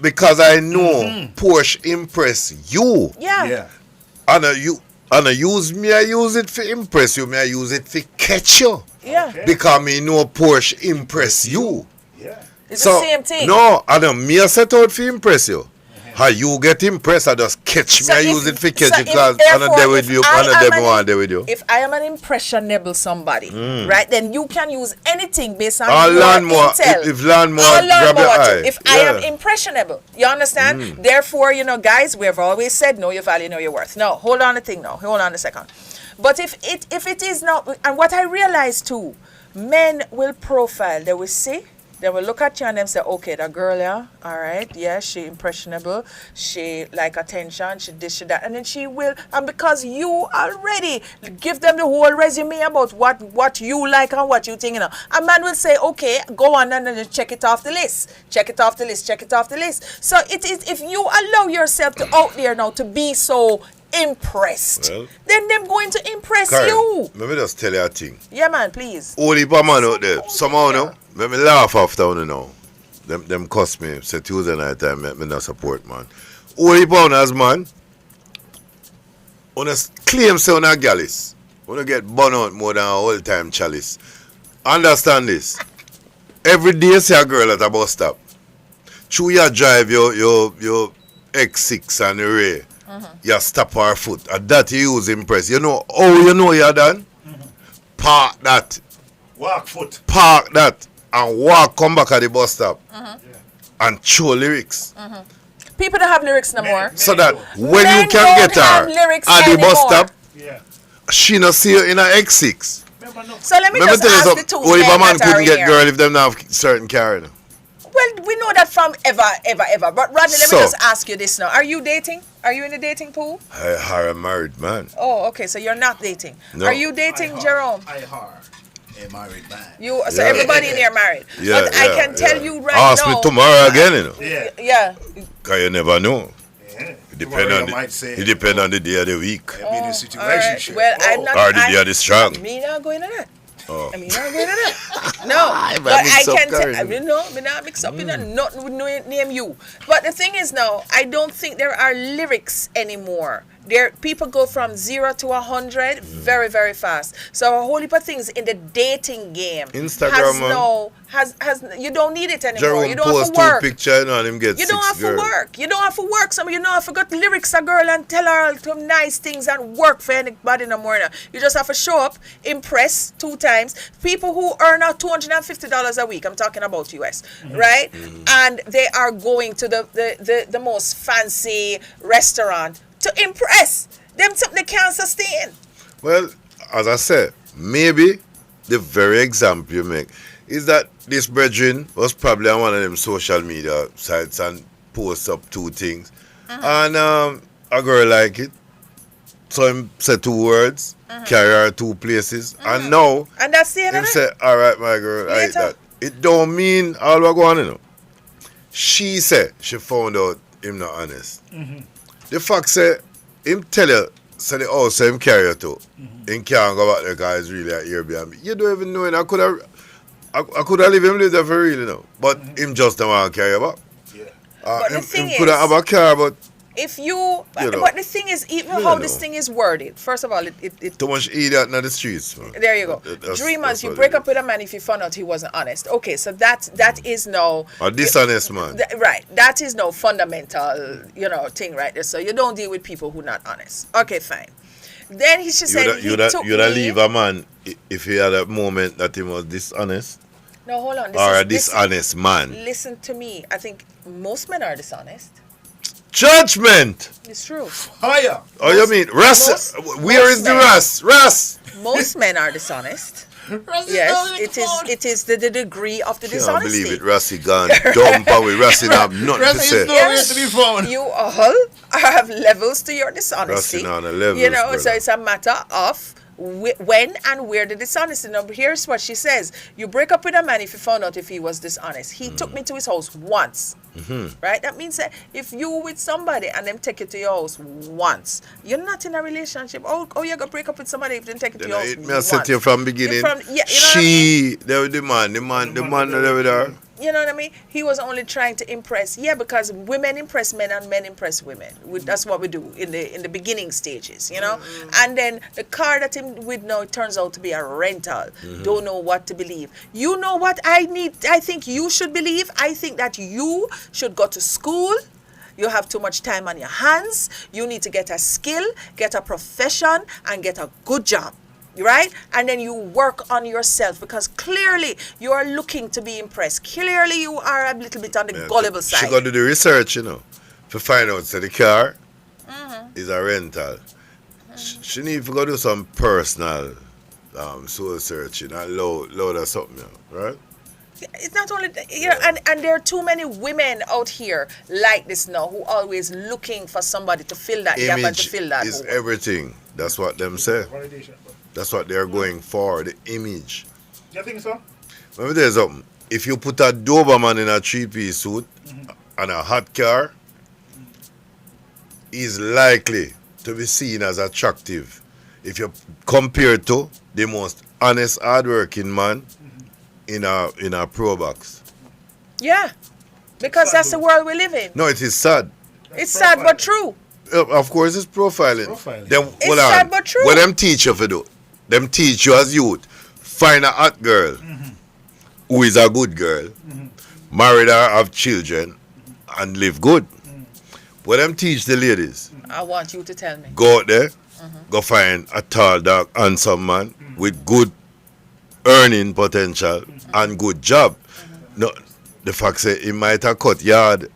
Because I know Porsche impress you. Yeah. And I use it for impress you. I use it for catch you. Yeah. Okay. Because me know Porsche impress you. Yeah. It's the same thing. No, me I set out for impress you. How you get impressed, I just catch me. I use it for catch you because I'm not there with you. If I am an impressionable somebody, right, then you can use anything based on your intel. If learn more, grab your eye. If I am impressionable, you understand? Therefore, you know, guys, we have always said, know your value, know your worth. No, hold on a second. But if it is not, and what I realize too, men will profile. They will see. They will look at you and them say, okay, that girl, yeah, all right, yeah, she impressionable, she like attention, she this, she that, and then she will, and because you already give them the whole resume about what you like and what you think, you know, a man will say, okay, go on and then check it off the list. So it is, if you allow yourself to out there now to be so impressed, then them going to impress you. Let me just tell you a thing. Yeah, man, please. Only for man out there, somehow, no, let me laugh after, you know. Them cost me, say Tuesday night time, me not support, man. Only for as man, on a claim say on a gallus, when you get burn out more than a whole time chalice. Understand this. Every day see a girl at a bus stop. Through you drive your X6 and your Ray. You stop her foot. And that you use impress. You know how you know you're done? Park that. Walk foot. Park that. And walk, come back at the bus stop. And show lyrics. People don't have lyrics no more. So that when you can get her at the bus stop, she not see you in a X6. So let me just ask the two men if a man that couldn't are get here. girl if them not have certain car. Well, we know that from ever. But Rodney, let me just ask you this now. Are you dating? Are you in the dating pool? I am married man. Oh, okay. So you're not dating. No. Are you dating Jerome? I are a married man. So everybody in there marred. But I can tell you right Ask now. me tomorrow again, you know. Yeah. Because you never know. It depends on the day of the week. Right. Well, I'm not. Or the day of the strong. Me not going to that. I mean, not going to that. No, but I can tell. I mean, no, me not mix up in that. Nothing would name you. But the thing is now, I don't think there are lyrics anymore. People go from 0 to 100 very, very fast. So a whole heap of things in the dating game Instagram has you don't need it anymore. Jerome you don't post have to work. 2 pictures and him get You don't have to work. You don't have to work. Some of you know have to got lyrics a girl and tell her some nice things and work for anybody no more. You just have to show up, impress 2 times. People who earn out $250 a week, I'm talking about US, right? And they are going to the most fancy restaurant to impress them, something they can't sustain. Well, as I said, maybe the very example you make is that this brethren was probably on one of them social media sites and post up 2 things. And a girl like it. So him say 2 words, carry her 2 places, and now and that's the end him of say, it. all right, my girl, I hate that. It don't mean all what go on, you know. She said she found out him not honest. The fact say him tell her, say the house say him carry her to. Him can't go back there because it's really an Airbnb. You don't even know it. I could have leave him live there for real, you know. But him just don't want to carry her back. But the him thing could have a car, but if you know. but the thing is, even You how know. this thing is worded, first of all, it too much idiot in the streets, man. there you go. Dreamers, you break up with a man if you found out he wasn't honest. Okay, so that is no A dishonest man. right. That is no fundamental, thing right there. So you don't deal with people who not honest. Okay, fine. Then he should say You'd leave a man if he had a moment that he was dishonest. No, hold on. Or a dishonest man. Listen to me. I think most men are dishonest. Judgment. It's true. Fire. Oh, you mean Russ? Where is the Russ? Russ. Most men are dishonest. Yes, it is the degree of the Can't dishonesty. believe it. Russie gone dumb with Russie have nothing to say. Yes, you all have levels to your dishonesty. Russie on a level. So it's a matter of when and where the dishonesty. Now, here's what she says. You break up with a man if you found out if he was dishonest. He took me to his house once. Right? That means that if you with somebody and them take you to your house once, you're not in a relationship. Oh, you're going to break up with somebody if they take you to your house once. I said to you from beginning. The man over there. You know what I mean? He was only trying to impress. Yeah, because women impress men and men impress women. That's what we do in the beginning stages, And then the car that him with now turns out to be a rental. Don't know what to believe. You know what I think you should believe? I think that you should go to school. You have too much time on your hands. You need to get a skill, get a profession, and get a good job. Right? And then you work on yourself because clearly you are looking to be impressed. Clearly you are a little bit on the gullible side. She got to do the research, to find out so the car is a rental. She need to go do some personal soul searching and load or something, right? It's not only and there are too many women out here like this now who always looking for somebody to fill that gap and to fill that is hole. Everything. That's what them say. That's what they're going for, the image. You think so? Let me tell you something. If you put a Doberman in a 3-piece suit and a hot car, he's likely to be seen as attractive. If you compare to the most honest, hardworking man in a pro box. Yeah, because that's the world we live in. No, it is sad. It's sad but true. Of course, it's profiling. It's sad but true. What them teach you for do? Them teach you as youth. Find a hot girl who is a good girl, marry her, have children, and live good. What them teach the ladies? I want you to tell me. Go out there, go find a tall, dark, handsome man with good earning potential and good job. No, the fact say he might have cut yard.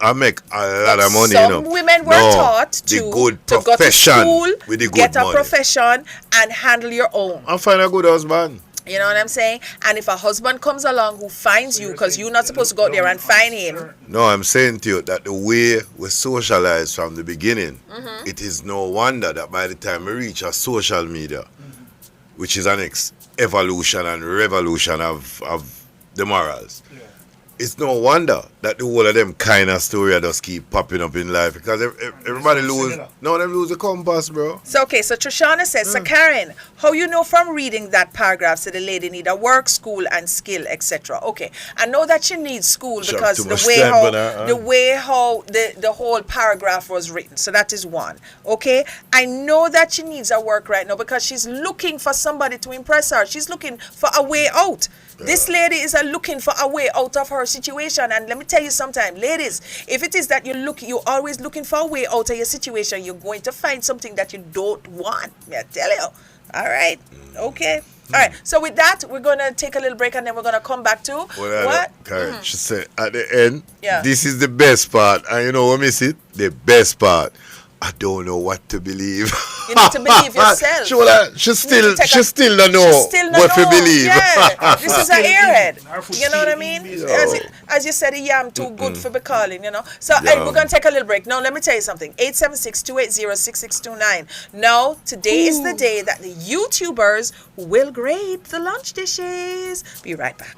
I make a lot of money, Some women were taught to go to school, with the good get a money. profession, and handle your own. And find a good husband. You know what I'm saying? And if a husband comes along who finds you, because you're not supposed to go out there and find him. No, I'm saying to you that the way we socialize from the beginning, it is no wonder that by the time we reach a social media, which is an evolution and revolution of the morals, it's no wonder that the whole of them kind of story just keep popping up in life because everybody lose the compass, bro. So Trishana says, so Karen, how you know from reading that paragraph that the lady need a work, school, and skill, etc. Okay, I know that she needs school because the way how the whole paragraph was written. So that is one. Okay, I know that she needs a work right now because she's looking for somebody to impress her. She's looking for a way out. This lady is looking for a way out of her situation, and let me tell you sometime, ladies, if it is that you're always looking for a way out of your situation, you're going to find something that you don't want. I tell you. All right. Okay. All right. So with that, we're gonna take a little break, and then we're gonna come back to what? She said at the end, this is the best part, and you know what miss it? The best part. I don't know what to believe. You need to believe yourself. She still don't know what to believe. Yeah, this is an airhead. You know what I mean? As you said, I'm too good for be calling, you know. So hey, we're going to take a little break. No, let me tell you something. 876-280-6629. No, today is the day that the YouTubers will grade the lunch dishes. Be right back.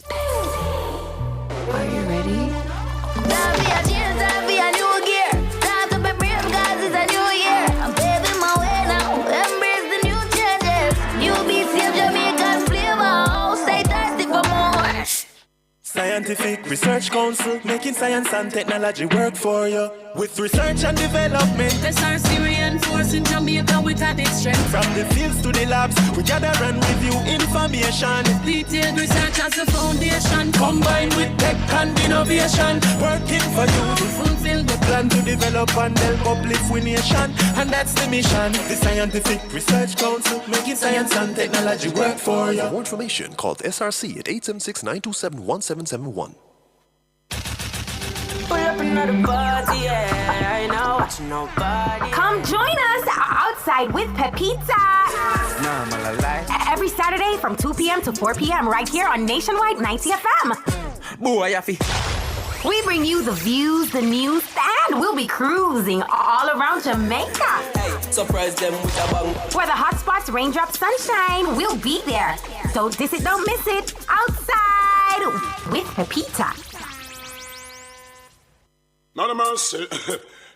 Are you ready? Time for a change, time for a new gear. Time to be brave, guys, it's a new year. I'm paving my way now, embrace the new changes. New beats, Jamaican flavor, stay thirsty for more. Scientific Research Council, making science and technology work for you. With research and development, SRC reinforcing Jamaica with added strength. From the fields to the labs, we gather and review information. Detailed research as the foundation, combined with tech and innovation, working for you to fulfill the plan to develop and help uplift we nation. And that's the mission. The Scientific Research Council, making science and technology work for you. For more information, call SRC at 876-927-1771. Pull up another party, yeah. I know what nobody. Come join us outside with Pepita. Every Saturday from 2 p.m. to 4 p.m. right here on Nationwide 90 FM. Boy, Yafi. We bring you the views, the news, and we'll be cruising all around Jamaica. Hey, surprise them with a bang. Where the hot spots, raindrops, sunshine, we'll be there. Don't diss it, don't miss it. Outside with Pepita. Not a mercy.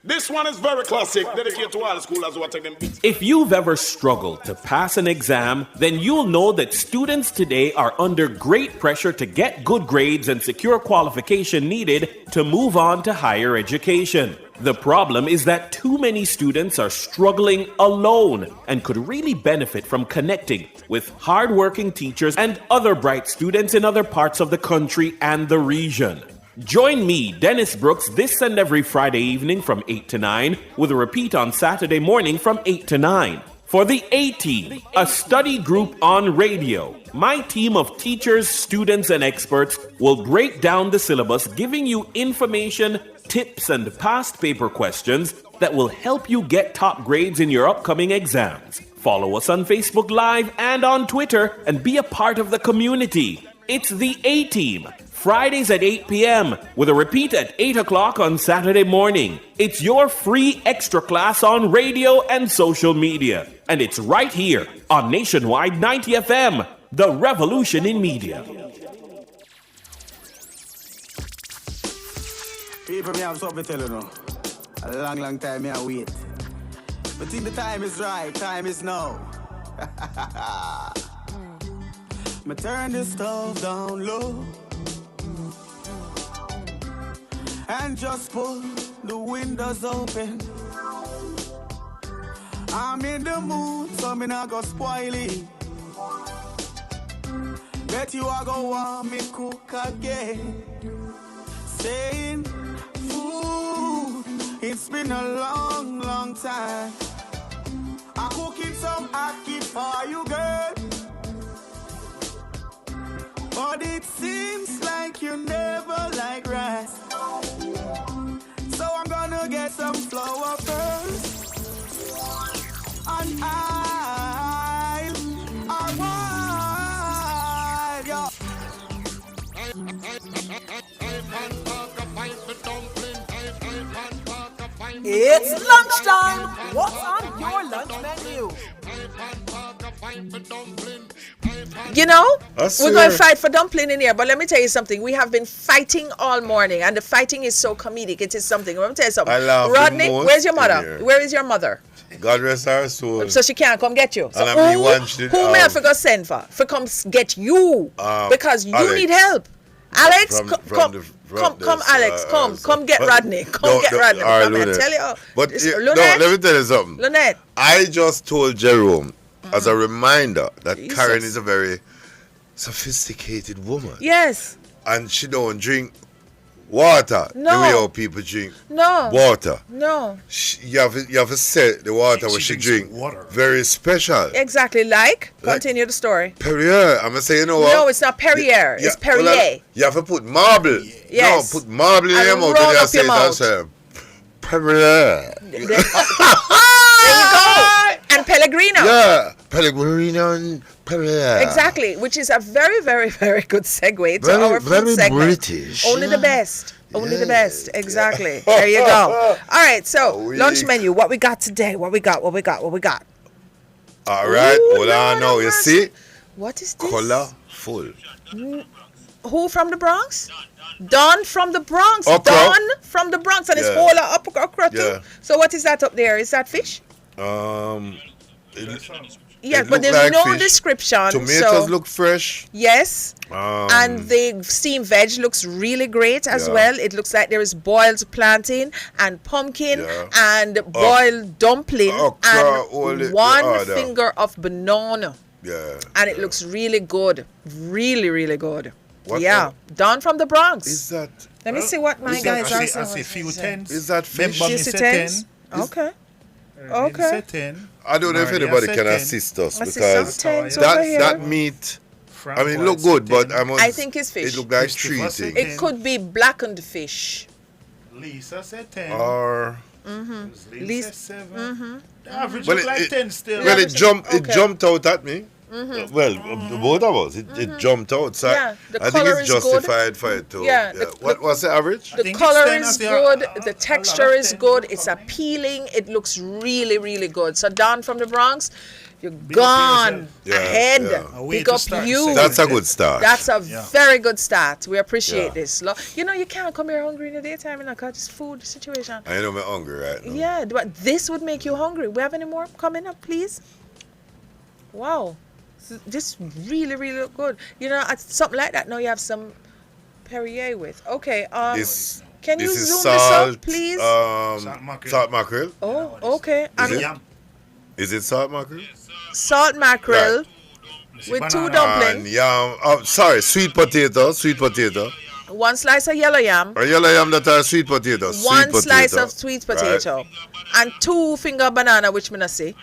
This one is very classic, dedicated to all the schoolers who are taking beats. If you've ever struggled to pass an exam, then you'll know that students today are under great pressure to get good grades and secure qualification needed to move on to higher education. The problem is that too many students are struggling alone and could really benefit from connecting with hardworking teachers and other bright students in other parts of the country and the region. Join me, Dennis Brooks, this and every Friday evening from 8 to 9, with a repeat on Saturday morning from 8 to 9. For the A-Team, a study group on radio, my team of teachers, students, and experts will break down the syllabus, giving you information, tips, and past paper questions that will help you get top grades in your upcoming exams. Follow us on Facebook Live and on Twitter and be a part of the community. It's the A-Team. Fridays at 8 p.m. with a repeat at 8 o'clock on Saturday morning. It's your free extra class on radio and social media. And it's right here on Nationwide 90 FM, the revolution in media. People, me have something to tell you now. A long time me I wait. But think the time is right, time is now. Me turn the stove down low and just pull the windows open. I'm in the mood, so me not go spoil it. Bet you are gonna want me cook again. Saying, food, it's been a long time. I'm cooking some ackee for you, girl. But it seems like you never like rice. So I'm gonna get some flour first. And I want yo. It's lunchtime. What's on your lunch menu? You know, we're going to fight for dumpling in here, but let me tell you something. We have been fighting all morning, and the fighting is so comedic. It is something. Let me tell you something. I laugh Rodney, the most where's your mother? here. Where is your mother? God rest her soul. So she can't come get you. So And I mean, once she- who may I forgot send for come get you because you Alex. need help. Alex, From come, Alex, come get but- Rodney. Come get Rodney. all right, Come here, Lunette. tell you. But This- no, Lunette? let me tell you something. Lunette. I just told Jerome as a reminder that Jesus. Karen is a very sophisticated woman. Yes. and she don't drink water No. the way how people drink No. water. No. You have to set the water what she drink very special. Exactly. Continue the story. Perrier. I'm gonna say, you know what? No, it's not Perrier. It's Perrier. Well, you have to put marble. Yes. No, put marble in And your mouth. roll And up you say your mouth. that's Perrier. There you go. And Pellegrino. Yeah, Pellegrino and Perrier. Exactly, which is a very, very, very good segue to Very- our food very segment. British. Only the best. Only the best. Exactly. There you go. All right, so lunch menu. What we got today? What we got? All right, Ooh, hold on now. You see? What is this? Colorful. Who from the Bronx? Don from the Bronx. Okra. Don from the Bronx, and it's Yeah. whole up okra too. Yeah. So what is that up there? Is that fish? Yes, it but look there's like no fish. description. Tomatoes so look fresh. yes. And the steamed veg looks really great as Yeah. well. It looks like there is boiled plantain and pumpkin and boiled dumpling okra, all and the one other. finger of banana. Yeah. And it looks really good. Really, really good. What yeah. Don from the Bronx. Is that? Let me see what my guys are saying. I see few tens. Is that fish? Remember me She say tens? 10. Okay. Okay. Say 10. I don't know if Maria anybody said can 10. assist us I see because some tens over here. that meat. I mean, it look good, but I think it's fish. It look like Christopher treating. It could be blackened fish. Lisa said 10. Or Lisa said 7. The average well, look like 10 still. Well, it Okay. jumped out at me. Well, both of us, it jumped out. So Yeah, the I think color it's is good. justified for it too. Yeah, What's the average? The color is good. The texture is good. It's appealing. It looks really, really good. So Don from the Bronx, you're gone ahead. Big up you. That's a good start. That's a very good start. We appreciate this. You know, you can't come here hungry in the daytime, you know, because it's food situation. I know I'm hungry right now. Yeah, but this would make you hungry. We have any more coming up, please? Wow. This really, really look good. You know, something like that. Now you have some Perrier with. Okay. Can you This is zoom salt, this up, please? Salt mackerel. Oh, okay. Is it salt mackerel? Salt mackerel with two dumplings. And yam. Oh, sorry, sweet potato. Sweet potato. One slice of yellow yam. A yellow yam that are sweet potato. One slice of sweet potato. And 2 finger banana, which me not see.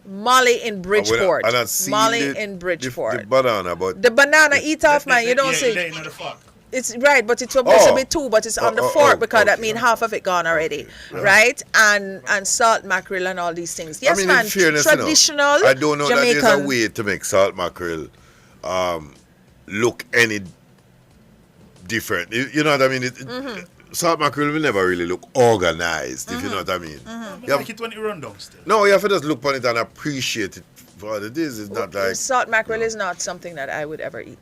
Molly in Bridgeport. Molly in Bridgeport. The banana, but the banana eat off, man. You don't see. It's right, but it's supposed to be 2, but it's on the fork because that means half of it gone already, right? And salt mackerel and all these things. Yes, I mean, man. in fairness, Traditional I don't know Jamaican. that there's a way to make salt mackerel look any different. You know what I mean? Salt mackerel will never really look organized, if you know what I mean. You like it when you run down still. No, you have to just look on it and appreciate it for what it is. It's not like... Salt mackerel is not something that I would ever eat.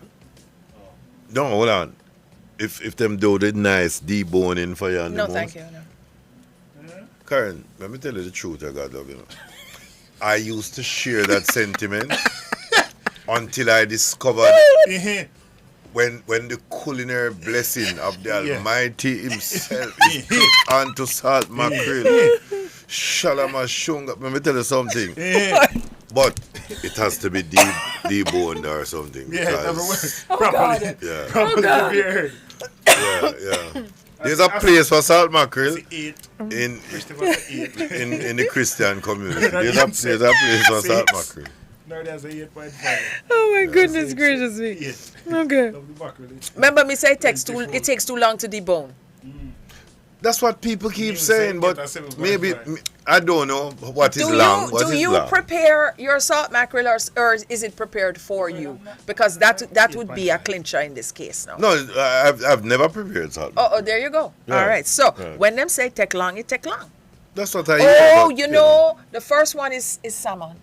No, hold on. If them do the nice deboning for you. No, thank you. No. Karen, let me tell you the truth, I got love, you know. I used to share that sentiment until I discovered when the culinary blessing of the Almighty Himself is put onto salt mackerel. Shalama shunga. Let me tell you something. But it has to be deboned or something. Properly. Yeah. Properly prepared. Yeah. There's a place for salt mackerel in the Christian community. There's a place for salt mackerel. No, there's a 8.5. Oh my goodness gracious me. Okay. Remember me say it takes too long to debone. That's what people keep saying, but maybe I don't know what is long. Do you prepare your salt mackerel or is it prepared for you? Because that would be a clincher in this case now. No, I've never prepared salt. Oh, there you go. Yeah. All right. So when them say take long, it take long. That's what I hear. Oh, you know, the first one is salmon.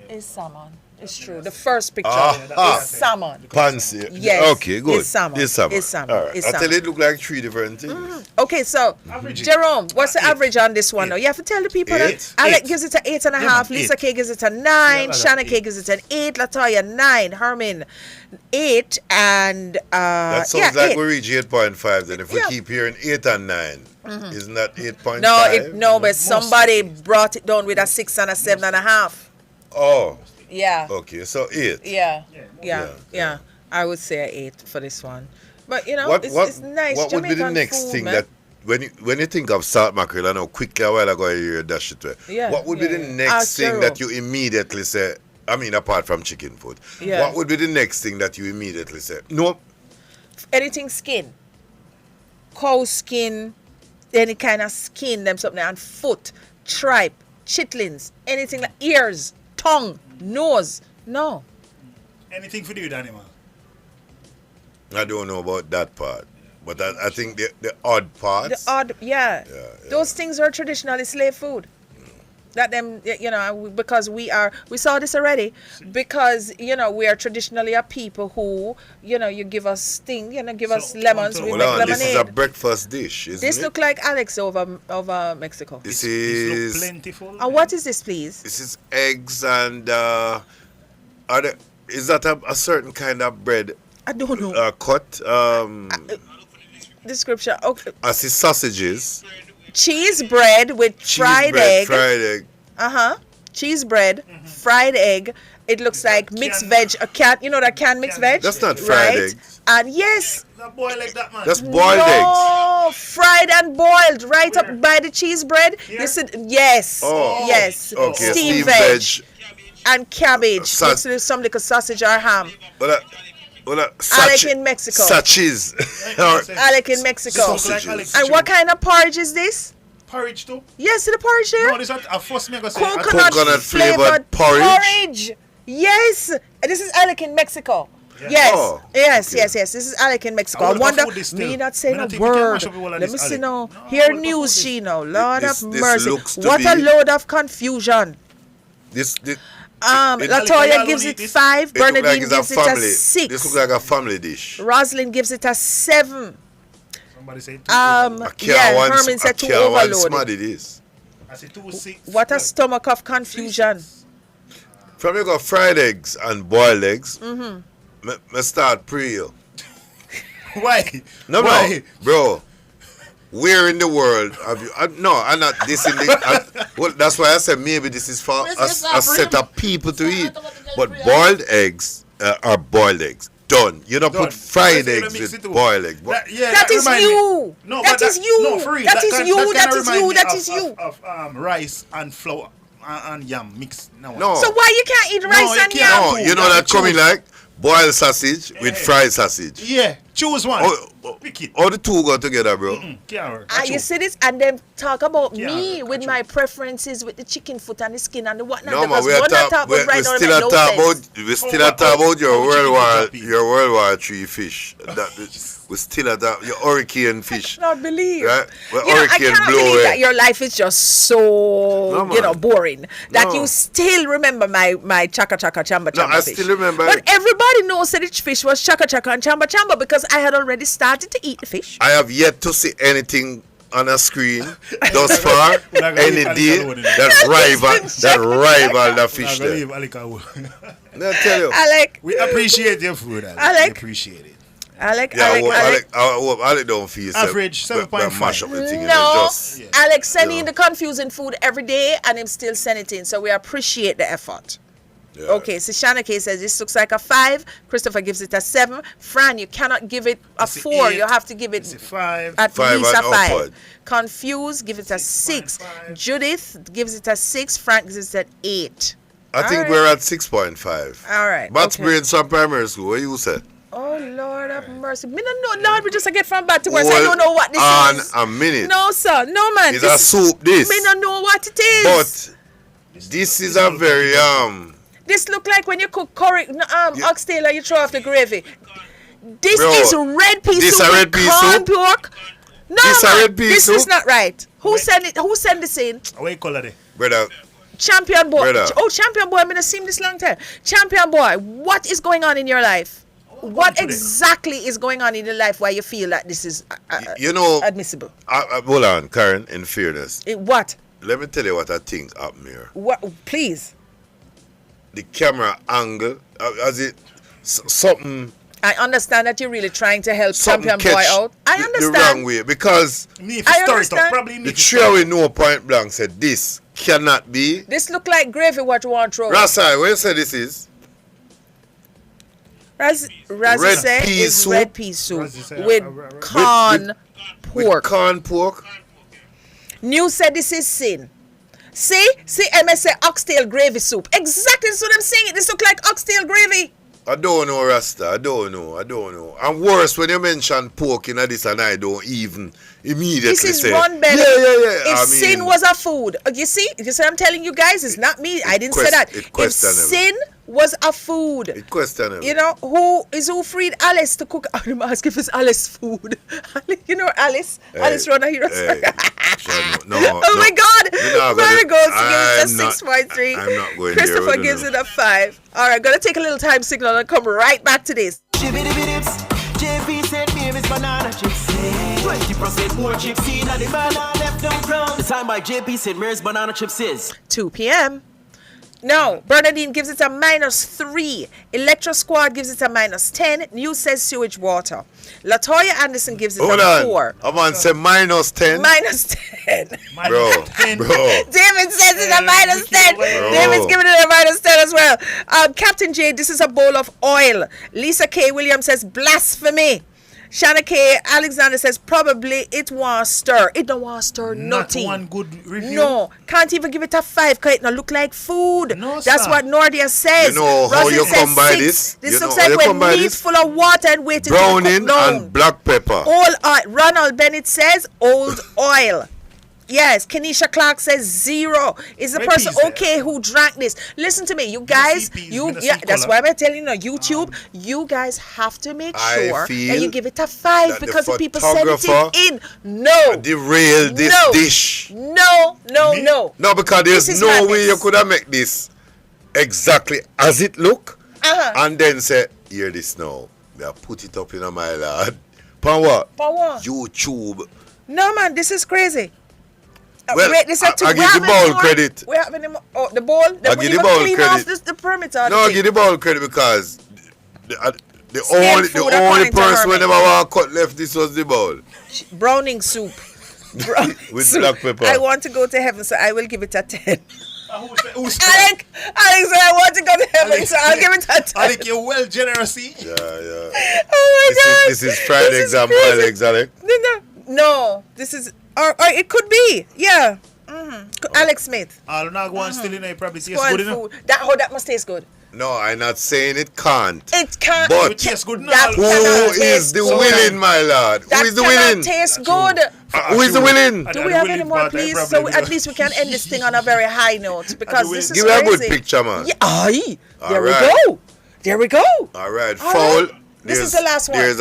Is salmon. It's true. The first picture is salmon. Fancy. Yes. Okay, good. It's salmon. It's salmon. It's salmon. All right. It's I tell salmon. you, it look like 3 different things. Okay, so Jerome, what's the average on this one now? You have to tell the people that Alec gives it an 8.5, Lisa K gives it a 9, Shanna K gives it an 8, Latoya 9, Herman 8, and that sounds like 8. we reach 8.5 then. If we keep hearing 8 and 9, isn't that 8.5? No, but somebody brought it down with a 6 and a 7.5. Oh. Yeah. Okay, so 8. Yeah. I would say an 8 for this one. But you know, What it's nice. what would be the Jamaican next food, thing man. that when you think of salt mackerel, I know quickly a while ago you dash it to. Yeah, What would be the next thing that you immediately say? I mean, apart from chicken food, Yeah. what would be the next thing that you immediately say? No, Anything skin, cow skin, any kind of skin, them something, and foot, tripe, chitlins, anything like ears, tongue, nose. No. Anything for you, animal. I don't know about that part, but I think the odd parts. The odd, yeah. Those things are traditionally slave food. That them, you know, because we saw this already, because, you know, we are traditionally a people who, you know, you give us give us lemons, we make lemonade. This is a breakfast dish, isn't This it? look like Alex over Mexico. This is look plentiful. And what is this, please? This is eggs and is that a certain kind of bread? I don't know. Cut. Description. Okay. I see sausages. Cheese bread with fried egg. Fried egg. Cheese bread, fried egg. It looks like mixed veg. You know that canned mixed veg? That's not fried eggs. And yes. That boiled like that, man. That's boiled eggs. Oh, fried and boiled right up by the cheese bread. This is, yes. Oh. Yes. Okay. Steamed veg. And cabbage. Mixed with some little sausage or ham. Alec in Mexico. Sachis. Alec in Mexico. Sausages. And what kind of porridge is this? Porridge too? Yes, the porridge there. No, this is first me go say Coconut flavored porridge. Yes. This is Alec in Mexico. Yeah. Yes. Oh, Yes. This is Alec in Mexico. I wonder, me not saying a word. Let me see now. Hear news, she now. Lord of mercy. What a load of confusion. Latoya gives it 5. Bernadine gives it a 6. This looks like a family dish. Rosalind gives it a 7. Somebody say 2. Herman said 2 overload. I say 2 6. What a stomach of confusion. From you got fried eggs and boiled eggs. Me start pre. Why? No, bro. Where in the world have you? I'm not this in the. Well, that's why I said maybe this is for a set of people to eat. But boiled eggs are boiled eggs. Done. You don't put fried eggs with boiled eggs. That is you. No, that is you. No, for real. That is you. That is you. That is you. Of rice and flour and yam mix. No. So why you can't eat rice and yam? No, you know that coming like boiled sausage with fried sausage. Yeah, choose one. Pick it. All the two go together, bro. You see this, and then talk about me with my preferences with the chicken foot and the skin and the whatnot. No, man, we still at about your World War III fish. We still at that your hurricane fish. I cannot believe. Right? I cannot believe that your life is just so boring that you still remember my chaka chaka chamba chamba I fish. still remember. But everybody knows that each fish was chaka chaka and chamba chamba because I had already started to eat the fish. I have yet to see anything on a screen thus far any day that rival the fish there. I tell you. Alec, we appreciate your food. Alec. We appreciate it. Alec, Alec don't feel average 7.5. No, Alex sending the confusing food every day and him still send it in. So we appreciate the effort. Yeah. Okay, so Shanake says this looks like a 5. Christopher gives it a 7. Fran, you cannot give it a 4. You have to give it a 5. At least a 5. Upward. Confused, give it a 6. Judith gives it a 6. Frank gives it an 8. I think we're at 6.5. All right. Matt's brain some primary school. What you said? Oh, Lord of mercy. Me don't know, Lord, we just get from bad to worse. I don't know what this is. On a minute. No, sir. No, man. It's a soup, this. Me don't know what it is. But this is a very, This look like when you cook curry, oxtail and you throw off the gravy. This is red pea soup with corn pork. No, this is not right. Who sent it? Who sent this in? What color they? Brother. Champion boy. Brother. Oh, champion boy. I'm going to see him this long time. Champion boy, what is going on in your life? What exactly is going on in your life why you feel that this is admissible? Hold on, Karen, in fairness. What? Let me tell you what I think up here. What? Please. The camera angle, something. I understand that you're really trying to help Champion Boy out. I understand. The wrong way, because I understand. the trio we know point blank said this cannot be. This look like gravy what you want to throw. Rasai, where you say this is? Razzie say is red pea soup with corn pork. With corn pork. New said this is sin. See, MS say oxtail gravy soup. Exactly, so them saying it. This look like oxtail gravy. I don't know, Rasta. I don't know. And worse, when you mention pork in this, and I don't even immediately this is say. One belly. Yeah. If sin was a food, you see, I'm telling you guys, it's not me. I didn't say that. If sin was a food, it questionable. You know who freed Alice to cook? I'm asking if it's Alice food. You know Alice. Alice Runner Heroes. Oh my God! Mary goes gives it a 6.3. I'm not going Christopher there, gives it a 5. All right, gonna take a little time signal and come right back to this. JP said Mary's banana chips. 20% more chips in the banana left on ground. The time by JP said Mary's banana chips is 2 p.m. No, Bernadine gives it a -3. Electro Squad gives it a -10. New says sewage water. Latoya Anderson gives it a 4. I'm on say -10. -10. Bro. David says it's a -10. David's giving it a -10 as well. Captain J, this is a bowl of oil. Lisa K. Williams says blasphemy. Shanna K. Alexander says probably it won't stir. It don't want stir nothing. Not one good review. No, can't even give it a 5 because it don't look like food. No, that's sir. what Nordia says. You know how you come by 6. this? This looks like when meat full of water and waiting to cook browning down. and black pepper. All oil. Ronald Bennett says old oil. Yes, Kenisha Clark says 0. Is the person okay who drank this? Listen to me, you guys. That's why I'm telling you, YouTube. You guys have to make sure that you give it a 5 because the people send it in. No. Derail this dish. No. No, because there's no way you could have made this exactly as it look, and then say, hear this now. I put it up in my lad. For what? YouTube. No, man, this is crazy. Well, I give the ball credit. We have any more? Oh, the ball? I give the ball credit. The perimeter. No, I give the ball credit because the only person who never want cut left this was the ball. Browning soup. With black pepper. I want to go to heaven, so I will give it a 10. Alex, I want to go to heaven, so I'll give it a 10. Alec, you're well generous. Yeah. Oh my God. This is fried eggs and boiled eggs, Alec. No, this is... Or it could be, yeah. Alex Smith. I'll not go on still in it. Probably tastes good enough. That must taste good. No, I'm not saying it can't. It can't. But it tastes good. who is the willing, my lord? Who is the willing? That tastes good. Who is the willing? Do we have any more, please? So at least we can end this thing on a very high note because this is crazy. Give me a good picture, man. Yeah, there we go. All right, foul. This is the last one.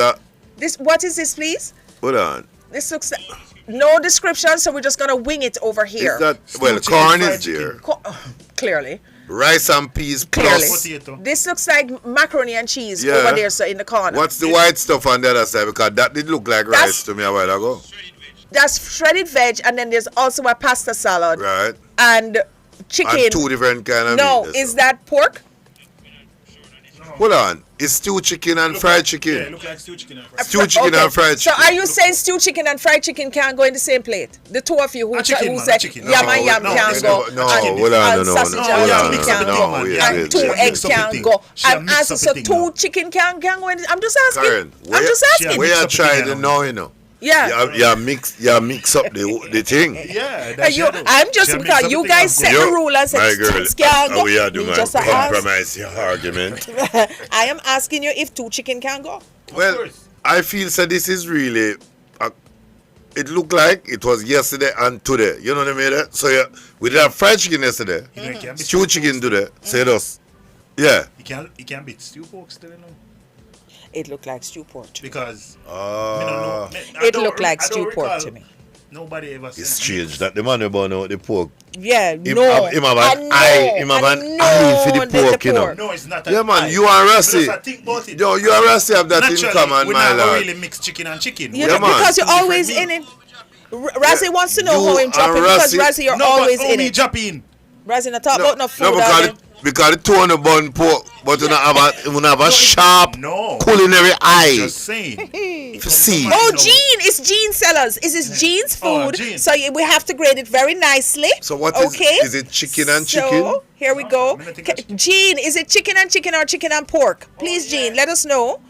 What is this, please? Hold on. This looks like no description, so we're just gonna wing it over here. Corn is there. Clearly. Rice and peas plus. This looks like macaroni and cheese over there, so in the corner. What's the white stuff on the other side? Because that did look like rice to me a while ago. That's shredded veg, and then there's also a pasta salad. Right. And chicken. And 2 different kind of meat. Is that pork? Hold on. It's stew chicken and fried chicken. Yeah, it looks like stew chicken and fried chicken. Stew chicken and fried chicken. So are you saying stew chicken and fried chicken can't go in the same plate? The two of you who say yam and yam can't go. No, hold on, and sausage and yam can't go. And 2 eggs can't go. I'm asking, so 2 chicken can't go in. I'm just asking. Karen, we are trying to know, you know. Yeah. You mix up the thing. Yeah. I'm just because you guys set the rule and said chickens can't go. We are doing compromise your argument. I am asking you if 2 chicken can go. Well, I feel so this is really it looked like it was yesterday and today. You know what I mean? So we did have fried chicken yesterday. Stew chicken today. So it does. Yeah. You can't beat stew pork still, you know. It looked like stew pork to me. Because it looked like stew pork to me. Nobody ever said it's strange that the man about know the pork. Yeah, Him have an eye for the pork, you know. No, it's not. Yeah, man, you and Rassi. Yo, you and Rassi have that in common, my lord. We really mix chicken and chicken. Yeah, because you're always in it. Rassi wants to know how him dropping because Rassi, you're always in it. Drop in. Rassi, not talk about no food. No, Because the two on the bun pork, but you have a sharp culinary eye. Just saying. See. Oh, Gene! It's Gene Sellers. It's Gene's food. Gene. So we have to grade it very nicely. So what is it chicken and chicken? So here we go. Gene, is it chicken and chicken or chicken and pork? Please, Gene, let us know.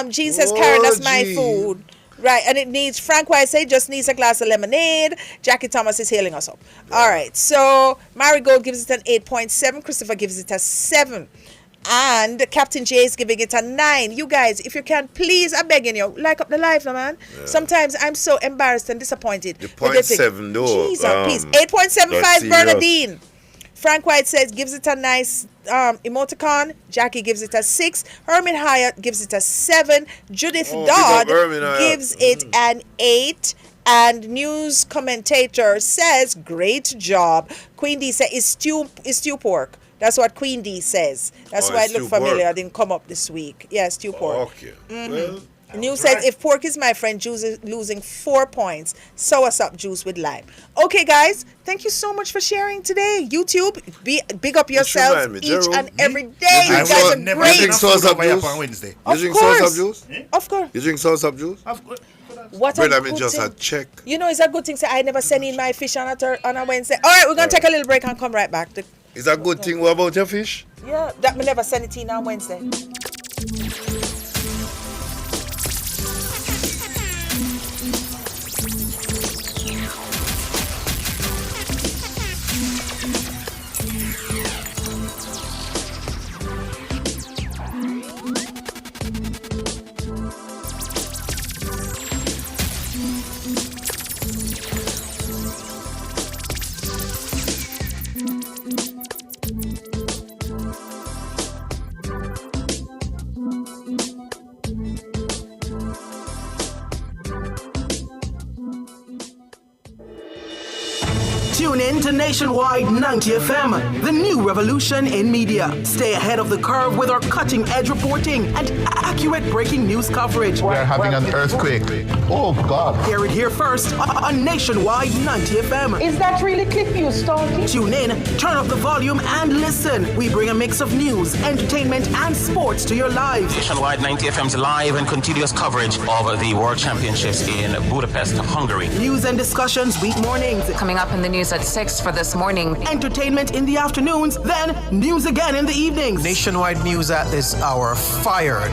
Gene says, Karen, that's my food. Right, and it needs, Frank White say, just needs a glass of lemonade. Jackie Thomas is healing us up. All right, so Marigold gives it an 8.7. Christopher gives it a 7. And Captain J is giving it a 9. You guys, if you can, please, I'm begging you, like up the life, no, man. Yeah. Sometimes I'm so embarrassed and disappointed. The 0.7, though. Jesus, please. 8.75, Bernadine. Frank White says, gives it a nice emoticon. Jackie gives it a 6. Herman Hyatt gives it a 7. Judith Dodd gives it an 8. And news commentator says, great job. Queen D says, is stew pork. That's what Queen D says. That's why it looked familiar. I didn't come up this week. Yeah, stew pork. Okay. Well, news says, if pork is my friend, Juice is losing 4 points. So what's up, Juice with lime? Okay, guys, thank you so much for sharing today. YouTube, big up yourselves each and every day. You guys are great. You drink sauce up juice? You drink sauce up juice? Of course. You drink sauce up juice? Of course. What Brother, a good just thing. a check. You know, it's a good thing. Say, I never send in my fish on a Wednesday. All right, we're going to take a little break and come right back. Is that a good thing? What about your fish? Yeah, that me never send it in on Wednesday. Tune in to Nationwide 90 FM, the new revolution in media. Stay ahead of the curve with our cutting-edge reporting and accurate breaking news coverage. We're having an earthquake. Oh, God. Hear it here first on Nationwide 90 FM. Is that really clip you, Stalky? Tune in, turn up the volume, and listen. We bring a mix of news, entertainment, and sports to your lives. Nationwide 90 FM's live and continuous coverage of the World Championships in Budapest, Hungary. News and discussions week mornings. Coming up in the news at 6 for this morning. Entertainment in the afternoons, then news again in the evenings. Nationwide news at this hour, fired.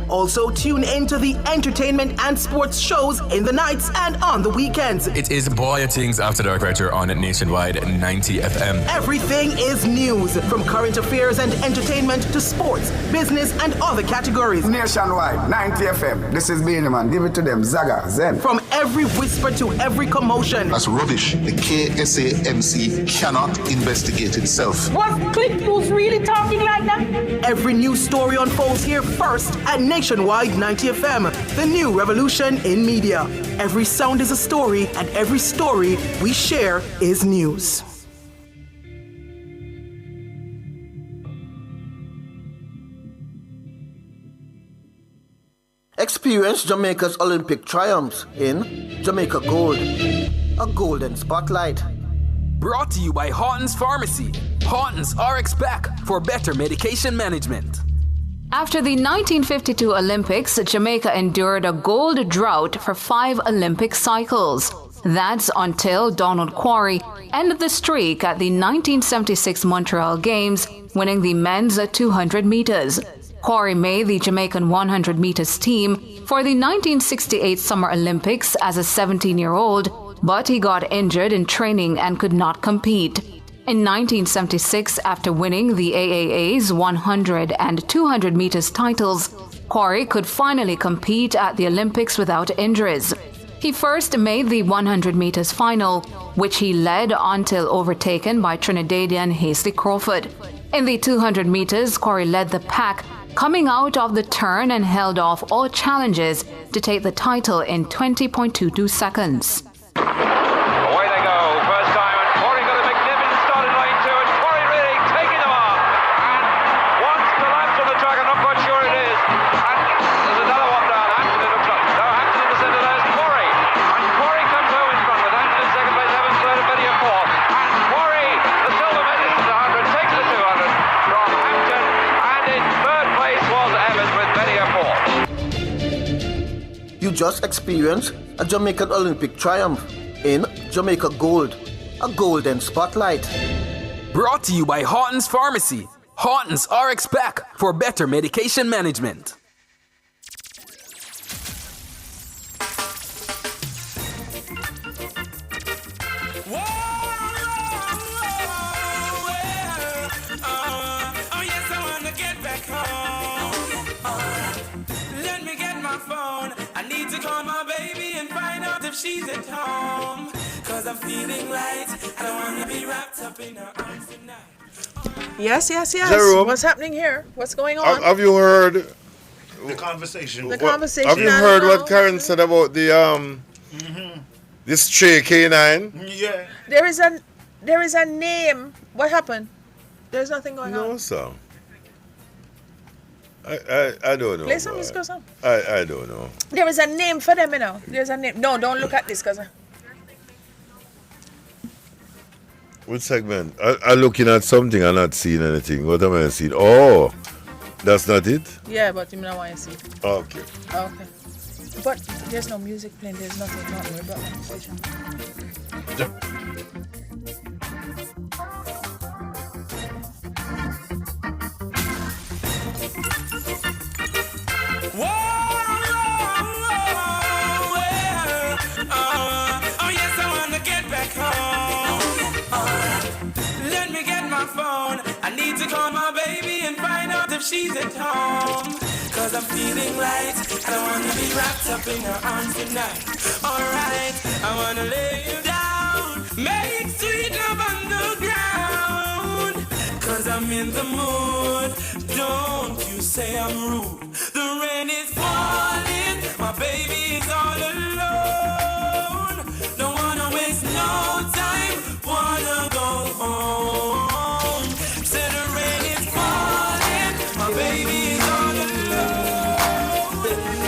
Also, tune into the entertainment and sports shows in the nights and on the weekends. It is Boy Things After Dark right here on Nationwide 90 FM. Everything is news, from current affairs and entertainment to sports, business, and other categories. Nationwide 90 FM. This is Beanie Man. Give it to them. Zaga, Zen. From every whisper to every commotion. That's rubbish. The KSAMC cannot investigate itself. Was Click News really talking like that? Every news story unfolds here first at Nationwide 90 FM, the new revolution in media. Every sound is a story, and every story we share is news. Experience Jamaica's Olympic triumphs in Jamaica Gold, a golden spotlight. Brought to you by Horton's Pharmacy. Horton's RX Pack for better medication management. After the 1952 Olympics, Jamaica endured a gold drought for 5 Olympic cycles. That's until Donald Quarry ended the streak at the 1976 Montreal Games, winning the men's 200 meters. Quarry made the Jamaican 100 meters team for the 1968 Summer Olympics as a 17-year-old, but he got injured in training and could not compete. In 1976, after winning the AAA's 100 and 200 meters titles, Quarry could finally compete at the Olympics without injuries. He first made the 100 meters final, which he led until overtaken by Trinidadian Hasely Crawford. In the 200 meters, Quarry led the pack, coming out of the turn and held off all challenges to take the title in 20.22 seconds. just experienced a Jamaican Olympic triumph in Jamaica Gold, a golden spotlight. Brought to you by Horton's Pharmacy. Horton's RX Pack for better medication management. Let me get my phone. I need to call my baby and find out if she's at home. Cause I'm feeling light. I don't want to be wrapped up in her arms tonight. Yes. Jerome, what's happening here? What's going on? Have you heard the conversation? Have you heard what Karen said about the this stray canine? Yeah. There is a name. What happened? There's nothing going on. No, sir. I don't know. Play some, let's go some. I don't know. There is a name for them, you know. There's a name. No, don't look at this, cause. Which segment? I'm looking at something and not seeing anything. What am I seeing? Oh, that's not it? Yeah, but you know why I see it. Okay. Okay. But there's no music playing. There's nothing. Not worry about conversation. Oh yes, I wanna get back home. Let me get my phone. I need to call my baby and find out if she's at home. Cause I'm feeling light. I don't wanna be wrapped up in her arms tonight. Alright, I wanna lay you down. Make sweet love on the ground. Cause I'm in the mood. Don't you say I'm rude. The rain is falling. My baby is all alone. Don't wanna waste no time. Wanna go home. Say the rain is falling. My baby is all alone.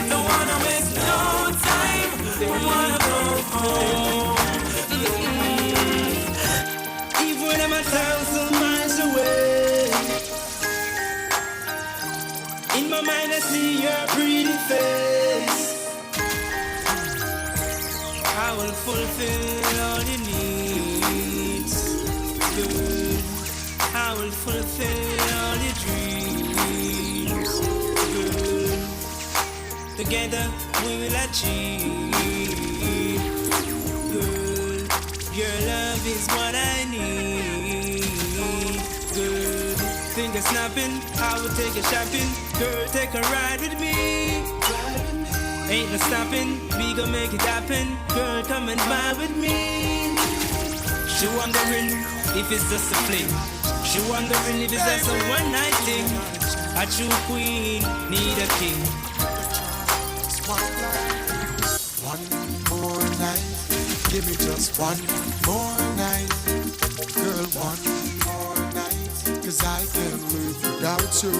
Don't wanna waste no time. Wanna go home. Even when I'm 1,000 miles away, in my mind I see your pretty face. I will fulfill all your needs, good. I will fulfill all your dreams, good. Together we will achieve, good. Your love is what I need, good. Finger snapping, I will take a shopping, girl. Take a ride with me. Ain't no stopping, we gon' make it happen. Girl, come and vibe with me. She wondering if it's just a fling. She wondering if it's just a one night thing. A true queen need a king. One more night, give me just one more night. Girl, one more night, cause I can't live without you.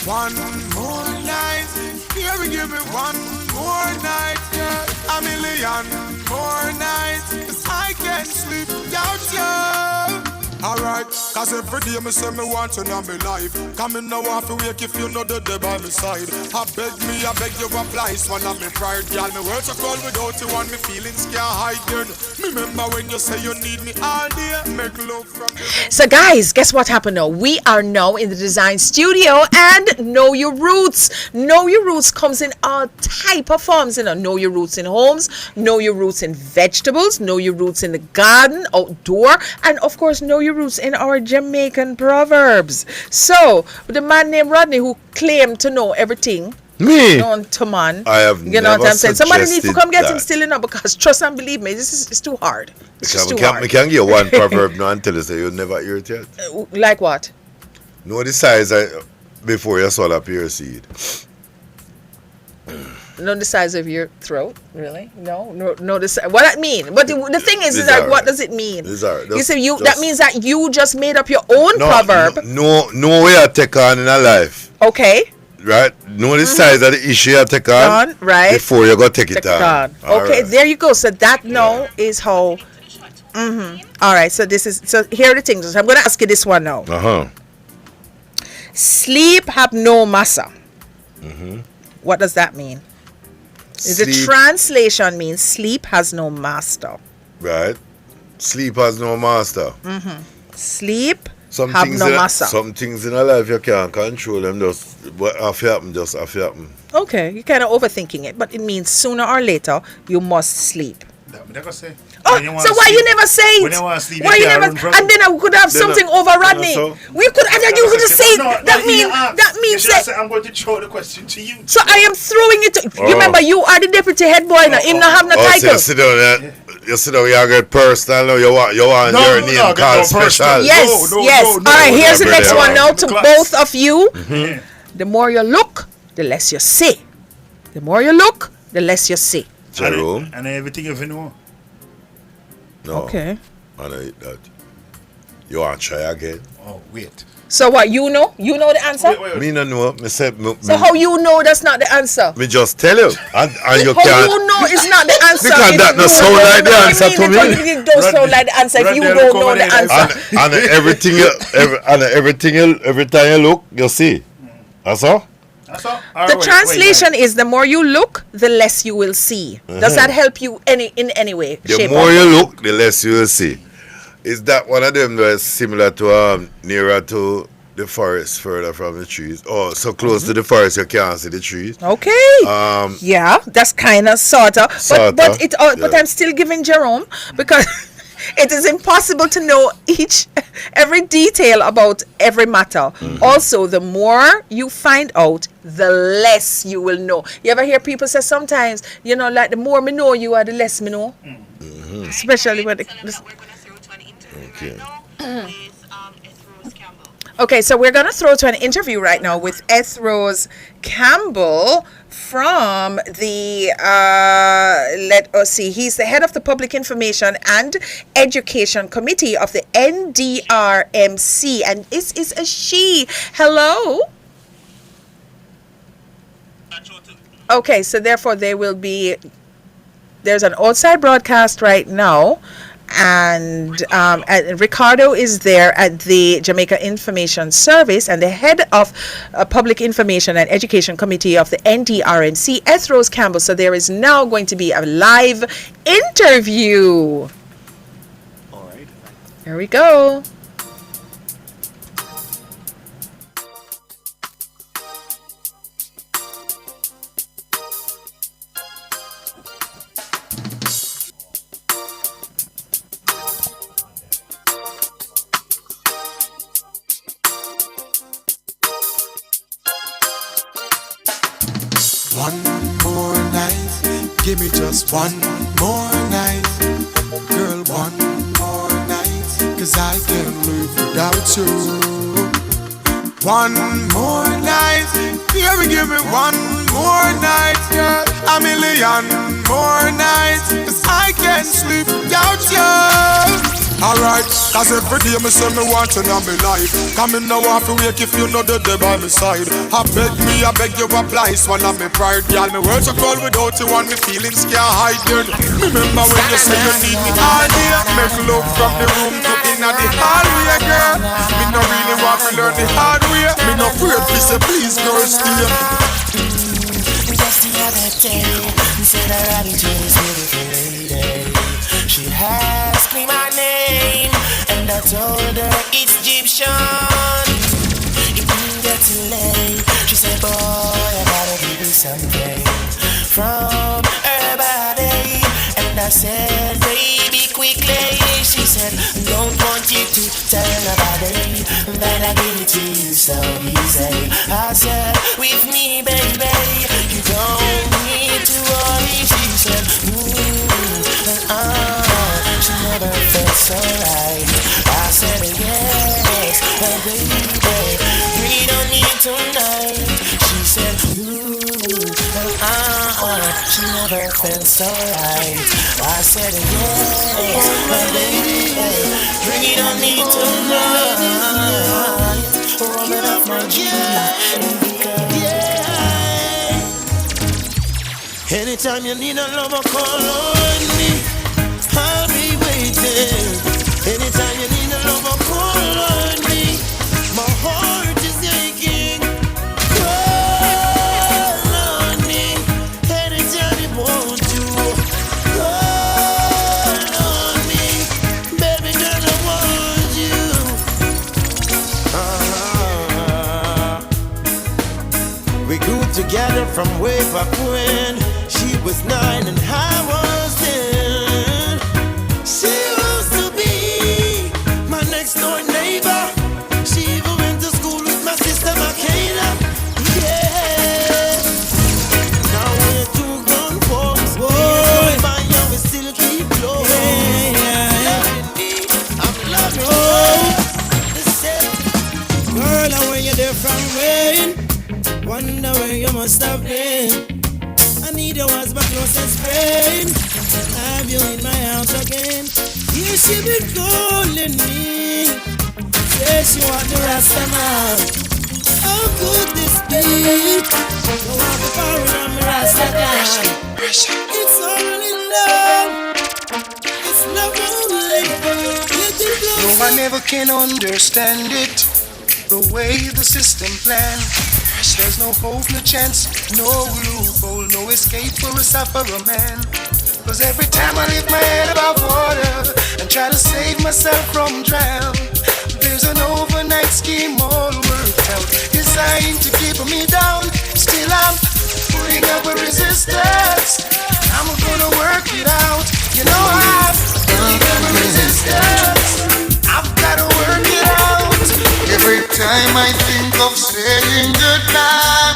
One more night, give me one more night, yeah. A million more nights, cause I can't sleep without you. Alright, cause every day me say me want you in my life. Come in now off to wake if you know the day by my side. I beg you apply, one of me pride. Girl, me words are cold without you and me feelings can't hide. Girl, remember when you say you need me all day. Make love from the... So guys, guess what happened now? We are now in the design studio and Know Your Roots. Know Your Roots comes in all type of forms. You know your roots in homes, know your roots in vegetables, know your roots in the garden, outdoor, and of course know your roots in our Jamaican proverbs. So the man named Rodney who claimed to know everything. Me? Known to man. I have you know never what I'm saying? Somebody needs to come get him that. still enough because trust and believe me, this is too hard. It's just too hard. I can give you one proverb now and tell you so you'll never hear it yet. Like what? Know the size before you swallow up your seed. Know the size of your throat? Really? No, the size. What that mean? But the thing is like, what does it mean? You say that means that you just made up your own proverb. No way I take on in a life. Okay. Right? Know the size of the issue you take on. Right. Before you go take it on. Okay, right. There you go. So that is how. All right. So here are the things. I'm gonna ask you this one now. Sleep have no massa. What does that mean? The translation means sleep has no master. Right. Sleep has no master. Sleep Some have things no in master. some things in our life you can't control them. Just what have happen, just have happen. Okay, you're kind of overthinking it, but it means sooner or later you must sleep. Never say. Oh, so why you never say it? When you want to sleep, Why you never? And then I could have something over Rodney. We could, and then you could just say that means that. I'm going to throw the question to you. So I am throwing it to. Remember, you are the deputy head boy now. Him not have no title. So you sit down there. You sit down. You get personal. Now. You want your name called special. Yes, yes. All right. Here's the next one now to both of you. The more you look, the less you see. The more you look, the less you see. Jerome. And everything you know. No. Okay. I know that. You want to try again? Oh, wait. So what, you know? You know the answer? Me no know. Me say, so how you know that's not the answer? Me just tell you. And you how can't. you know it's not the answer? Because that no sound like the answer to me. It don't sound like the answer if you don't know the answer. And everything every time you look, you see. That's all? The translation is the more you look, the less you will see. Does that help you in any way? The more you look, the less you will see. Is that one of them that is similar to nearer to the forest, further from the trees? Oh, so close to the forest you can't see the trees. Okay. Yeah, that's kind of sorta. But I'm still giving Jerome because it is impossible to know every detail about every matter. Also, the more you find out, the less you will know. You ever hear people say sometimes, like the more me know you are, the less me know. Especially when Okay, so we're going to throw to an interview right now with Ethros Campbell from the, let us see, he's the head of the Public Information and Education Committee of the NDRMC, and this is a she. Hello? Okay, so therefore there's an outside broadcast right now. And Ricardo is there at the Jamaica Information Service, and the head of Public Information and Education Committee of the NDRNC, Ethros Campbell. So there is now going to be a live interview. All right. Here we go. One more night, give me just one more night. Girl, one more night, 'cause I can't live without you. One more night, baby, give me one more night, girl. A million more nights, 'cause I can't sleep without you. Alright, cause every day me say me want you in my life. Come in now off to wake if you know the day by my side. I beg you apply, swallow me pride. Girl, me words are cold without you and me feelings can't hide. Remember when you say you need me all day. Make love from the room to inna the hallway, girl. Me no really want to learn the hard way. Me no afraid, please girl, stay. Just the other day, you said I ran into this beautiful lady. She asked me my name, and I told her it's Egyptian. It didn't get too late. She said, boy, I gotta give you something from her body. And I said, baby, quickly. She said, don't want you to tell nobody that I give it to you so easy. I said, with me, baby, you don't need to worry. She said, she never felt so right. I said yes, but baby, bring it on me tonight. She said, she never felt so right. I said yes, but baby, bring it on me tonight. Woman of my dream, yeah. Anytime you need a lover, call on me. I'll be waiting. Anytime you need a lover, call on me. My heart is aching. Call on me. Anytime you had her from way back when she was 9 and I was 10. She used to be my next door neighbor. She even went to school with my sister Makena. Yeah. Now we're two grown folks. Boy, my young we still keep close. Loving me, I'm loving you. Girl, I when you're there from rain. Wonder where you must have been. I need your words but closest friend. Have you in my house again? Here she been calling me. Say she want the Rasta man. How could this be? Don't want the power of me Rasta man. It's only love. It's love only. Let it go. No one ever can understand it. The way the system planned. There's no hope, no chance, no loophole, no escape for a sufferer man. Cause every time I lift my head above water and try to save myself from drown, there's an overnight scheme all worked out, designed to keep me down. Still I'm putting up a resistance. I'm gonna work it out. You know I'm putting up a resistance. I've gotta work it out. Every time I think of saying goodbye.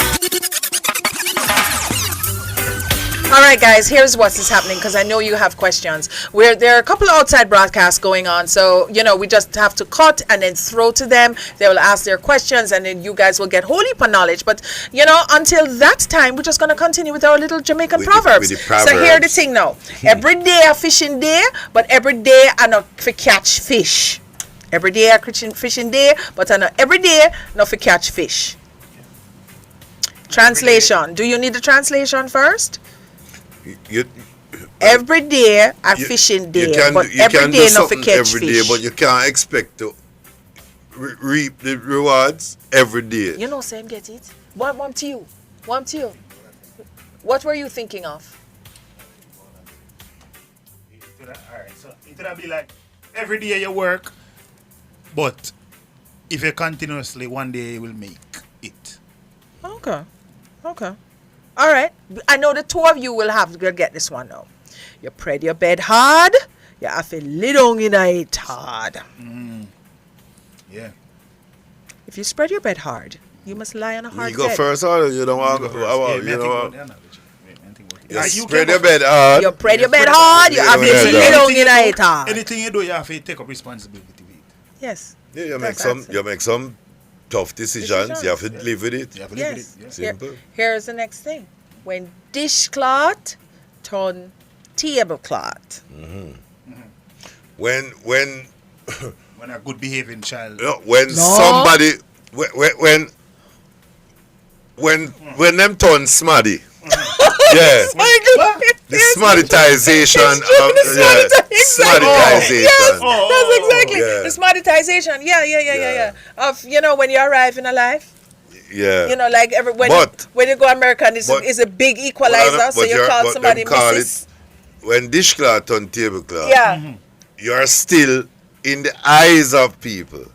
All right, guys, here's what's happening because I know you have questions. There are a couple of outside broadcasts going on, so, we just have to cut and then throw to them. They will ask their questions, and then you guys will get whole heap of knowledge. But, until that time, we're just going to continue with our little Jamaican proverbs. So here's the thing now. Every day a fishing day, but every day I not for catch fish. Every day a fishing day, but I know every day not for catch fish. Translation. Do you need the translation first? Every day a fishing day, but every day not for catch every fish. day, but you can't expect to reap the rewards every day. Sam, get it? One to you. What were you thinking of? Alright, so it would be like every day you work, but if you continuously, one day you will make it. Okay. All right. I know the two of you will get this one now. You spread your bed hard. You have to lay down in it hard. Yeah. If you spread your bed hard, you must lie on a hard bed. You go first, or you don't want to go? You spread your bed hard. You spread your bed hard. You have to lay down in it hard. Anything you do, you have to take up responsibility with it. Yes. Yeah, you make some tough decisions. You have to live with it. Yes. Simple. Here's the next thing. When dishcloth turn tablecloth. When a good behaving child. Somebody when them turn smarty. Yeah. The smartization. Smartization. Yes, that's exactly. Yeah. The smartization. Yeah. Of when you arrive in a life. Yeah. Like when you go American, it's a big equalizer. So you call somebody Mrs. When dishcloth turn tablecloth. Yeah. You are still in the eyes of people.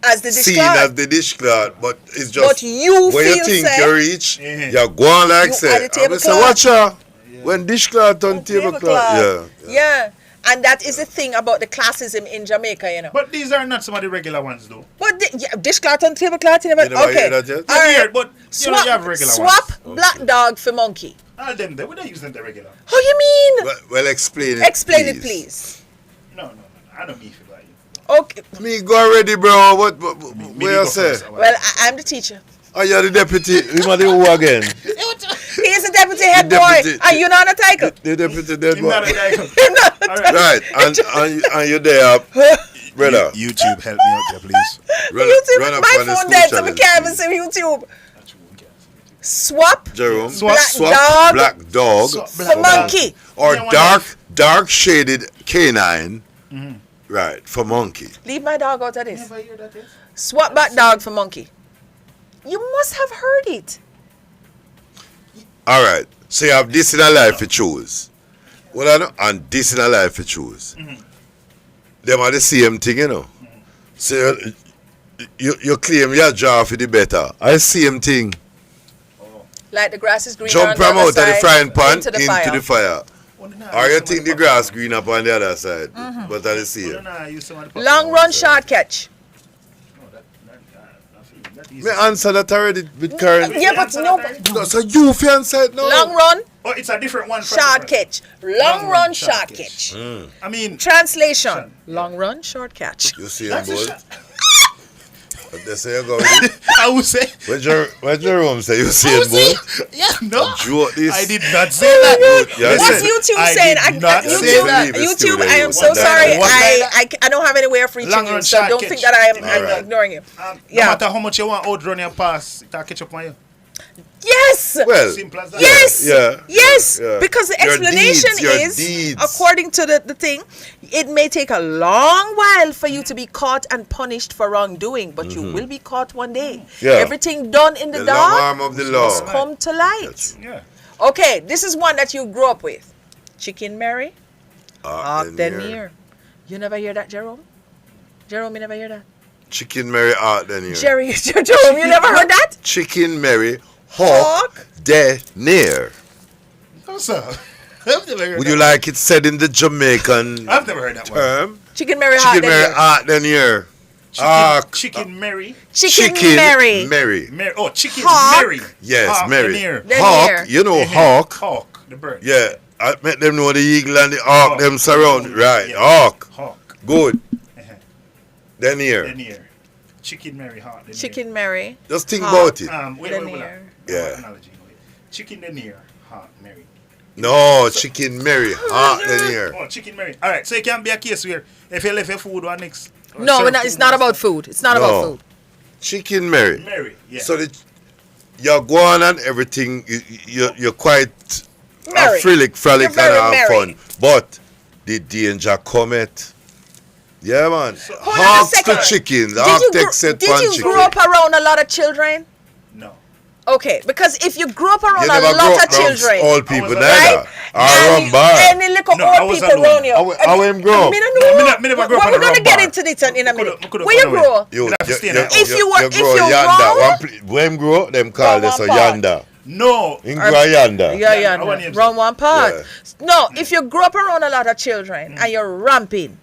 As the dishcloth. Seen as the dishcloth, but it's just but you when feel you think you reach, you're going like say, watch out. When dishcloth on tablecloth. Yeah. And that is the thing about the classism in Jamaica, But these are not some of the regular ones, though. But dishcloth and tablecloth, you never okay. hear that yet? All right. But you have regular swap ones. black dog for monkey. All them, we don't use them the regular. How you mean? Well, explain it. Explain it, please. No. I don't mean for that. Okay. Me go already, bro. What where you say? Well, I'm the teacher. Oh, you're the deputy. You are the who again? He is the deputy head boy. And you not a title. The deputy head boy. Not a title. Right. And you're there, brother. YouTube, help me out there, please. Run up my phone dead, so we can't even see YouTube. Swap. Jerome. Swap black dog for monkey. Or dark shaded canine. Right, for monkey. Leave my dog out of this. Swap back dog for monkey. You must have heard it. All right. So you have this in a life to choose. Well, I know, and this in a life to choose. Them are the same thing, So you claim your job for the better. I same thing. Like the grass is greener Jump on the from other out of the side, frying pan into the fire. Or you think the grass green up on the other side, but I see it. Long run, short catch. Me answer that already with Karen. Yeah, but no. So you answer it now. Long run. Oh, it's a different one. Short catch. Long run, short catch. I mean, translation. Long run, short catch. You see it, boy. They say you go. I would say. What Jerome say? You see it, boy? Yeah, no. I did not say that. What's YouTube saying? YouTube, I am so sorry. I don't have any way of reaching you, so don't think that I'm ignoring you. No matter how much you want outrun your pass, it'll catch up on you. Yes. Well, simple as that. Yes. Yeah. Yes. Yeah. Because the Your explanation deeds, is, according to the thing, it may take a long while for you to be caught and punished for wrongdoing, but you will be caught one day. Yeah. Everything done in the long dark arm of the law must come to light. Yeah. Okay, this is one that you grew up with. Chicken Mary. Then here. You never hear that, Jerome? Jerome, you never hear that? Chicken Mary out then here. Jerome, you never heard that? Chicken Mary Hawk de near. No, sir. I've never heard Would that. you like it said in the Jamaican I've never heard that term? one. Chicken Mary Chicken Mary out then here. Chicken Mary. Chicken Mary. Mary. Oh, chicken Hawk. Mary. Yes, Hawk Mary. Lanier. Hawk, you know Hawk. Hawk, the bird. Yeah, I make them know the eagle and the hawk, them surround. Right, Yeah. Hawk. Hawk. Good. Then here. Lanier. Chicken Mary Hawk. Lanier. Chicken Mary. Just think Hawk. about it. Wait. Yeah. Analogy. Chicken Lanier Hawk Mary. No, Chicken Mary Hawk then here. Oh, Chicken Mary. All right, so it can be a case where if you left your food one next. No, it's not about food. It's not about food. Chicken Mary. Mary, yeah. So you're going and everything, you're quite Merry. frolic You're and very have merry. fun. But the danger cometh. Yeah, man. Hold on a Hawks second. to chickens. Did Hawk you takes set Did pan you chicken. grow up around a lot of children? No. Okay, because if you grew up around You a never lot grow of up around children, all people right? neither. Or bar. Any little old people around you. How him grow up? Me don't know. Me never grow up We're on a gonna rum get bar. into this in a minute. coulda Where you gone grow up? You If you grow yonder. When him grow, them call this a yonder. No. Him grow yonder. Yeah, yonder. Round one part. No, if you grow up around a lot of children and you're ramping,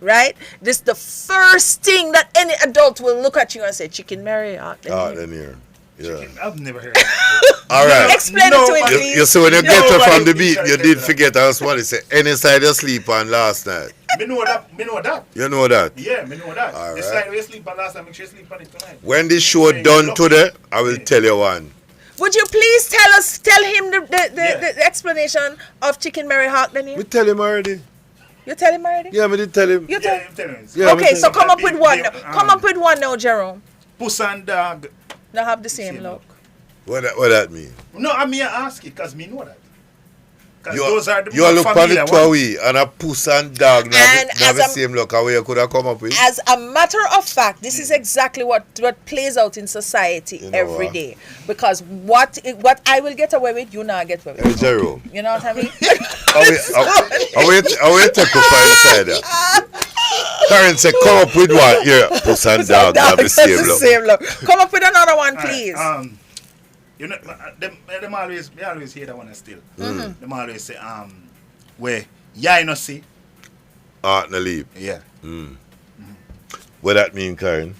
right? This is the first thing that any adult will look at you and say, Chicken Mary. Then here. Yeah. I've never heard that. All right. Explain it to him, please. You see, when you get up from the beat, you did forget I was what it say. Any side you sleep on last night. Me know that. You know that? Yeah, me know that. All It's right. like we sleep on last night, make sure you sleep on it tonight. When the show done today, I will tell you one. Would you please tell him the explanation of Chicken Mary Hawk then? We tell him already. You tell him already? Yeah, me did tell him. You tell him. Yeah, okay, me so tell come him. up with one. Come up with one now, Jerome. Puss and dog. Now have the same look. What that mean? No, I mean I ask it because me know that. Because You those are the you more look on familiar the ones. Towie and a puss and dog now And have as the a- same look how you could have come up with. As a matter of fact, this is exactly what plays out in society You know every what? day. Because what I will get away with, you not get away Hey, with. Jerome. You know what I mean? I will take you for inside there. Karen said, come up with one. Here, puss and dog have the same look. Come up with another one, All right, please. you know, them always hear that one still. Mhm. Them always say, where yeah, you know, see. Art and leave. Yeah. What that mean, Karen?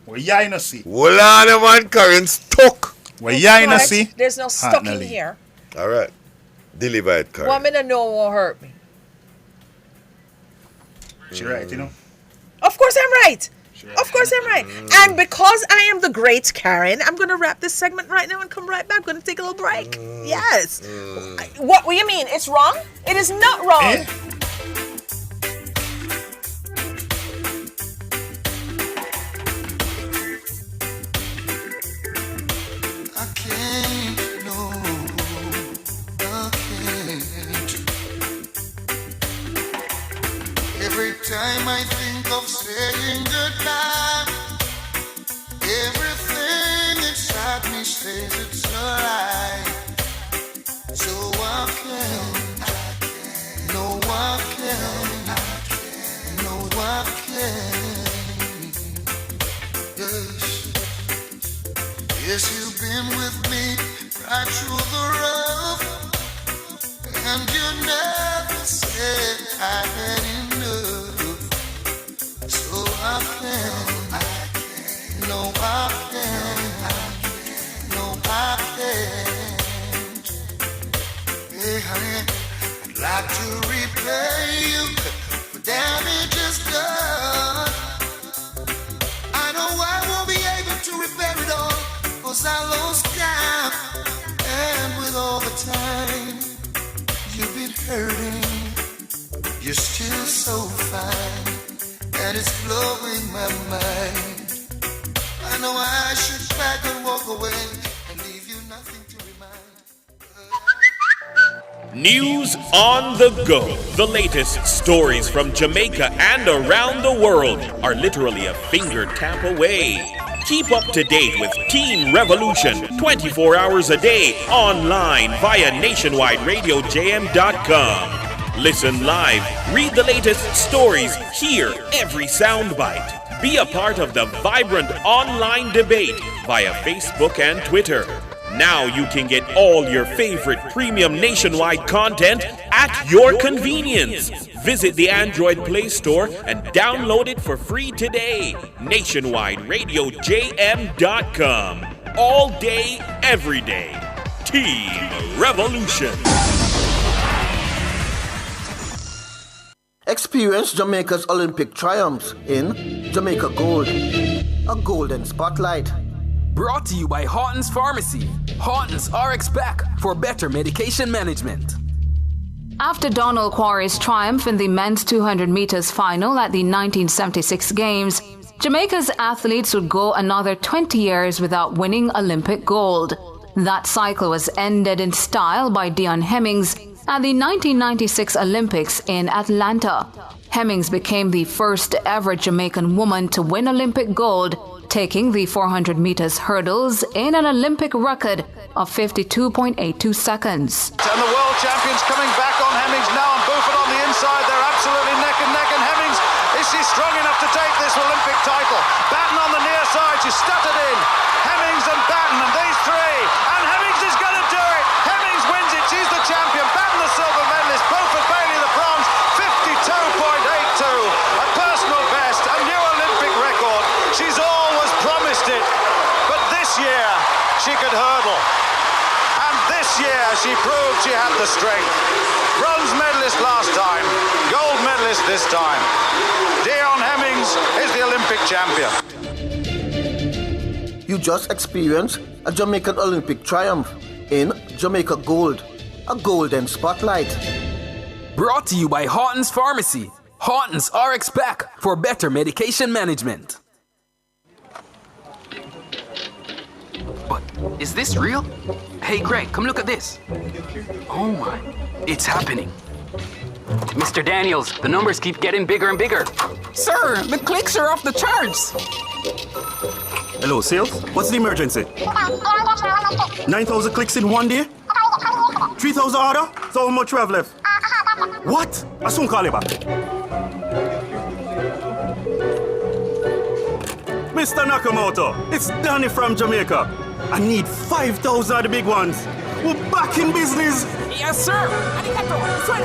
Where yeah, you know, see. Well, on the man, Karen stuck. Where yeah, you know, Correct. see. There's no Art stuck na in leave. here. All right. Deliver it, Karen. 1 minute no won't hurt me. She right, you know. Of course I'm right. Of course I'm right. And because I am the great Karen, I'm going to wrap this segment right now and come right back. I'm going to take a little break. Yes. What do you mean? It's wrong? It is not wrong. I can't, no, I can't. Every time I think of saying goodbye, everything inside me says it's a lie. So I can't, no, I can't, no, I can't. Yes, yes, you've been with me right through the rough, and you never said I had enough. So I can't. Hey, honey, I'd like to repay you for damages done. I know I won't be able to repair it all, 'cause I lost count. And with all the time you've been hurting, you're still so fine, and it's blowing my mind. I know I should back and walk away and leave you nothing to remind. News on the go. The latest stories from Jamaica and around the world are literally a finger tap away. Keep up to date with Teen Revolution 24 hours a day online via nationwideradiojm.com. Listen live, read the latest stories, hear every soundbite. Be a part of the vibrant online debate via Facebook and Twitter. Now you can get all your favorite premium nationwide content at your convenience. Visit the Android Play Store and download it for free today. nationwideradiojm.com. All day, every day. Team Revolution. Experience Jamaica's Olympic triumphs in Jamaica Gold, a golden spotlight. Brought to you by Horton's Pharmacy. Horton's RX Pack for better medication management. After Donald Quarry's triumph in the men's 200 meters final at the 1976 Games, Jamaica's athletes would go another 20 years without winning Olympic gold. That cycle was ended in style by Dion Hemmings at the 1996 Olympics in Atlanta. Hemmings became the first ever Jamaican woman to win Olympic gold, taking the 400 meters hurdles in an Olympic record of 52.82 seconds. And the world champions coming back on Hemmings now, and Buford on the inside. They're absolutely neck and neck, and Hemmings, is she strong enough to take this Olympic title? Batten on the near side, she's stuttered in. Hemmings and Batten, and these three, and Hemmings is going to do it. Hemmings wins it, she's the champion. Batten the silver medalist, Beaufort Bailey the bronze, 52.82, a personal best, a new Olympic record. She's always promised it, but this year she could hurdle, and this year she proved she had the strength. Bronze medalist last time, gold medalist this time. Dion Hemmings is the Olympic champion. You just experienced a Jamaican Olympic triumph in Jamaica Gold, a golden spotlight. Brought to you by Horton's Pharmacy. Horton's RX Pack for better medication management. But is this real? Hey Greg, come look at this. Oh my, it's happening. Mr. Daniels, the numbers keep getting bigger and bigger. Sir, the clicks are off the charts. Hello, sales? What's the emergency? 9,000 clicks in one day? 3,000 order? So how much we have left? What? I soon call you back. Mr. Nakamoto, it's Danny from Jamaica. I need 5,000 of the big ones. We're back in business. Yes, sir. Arigato. Suene.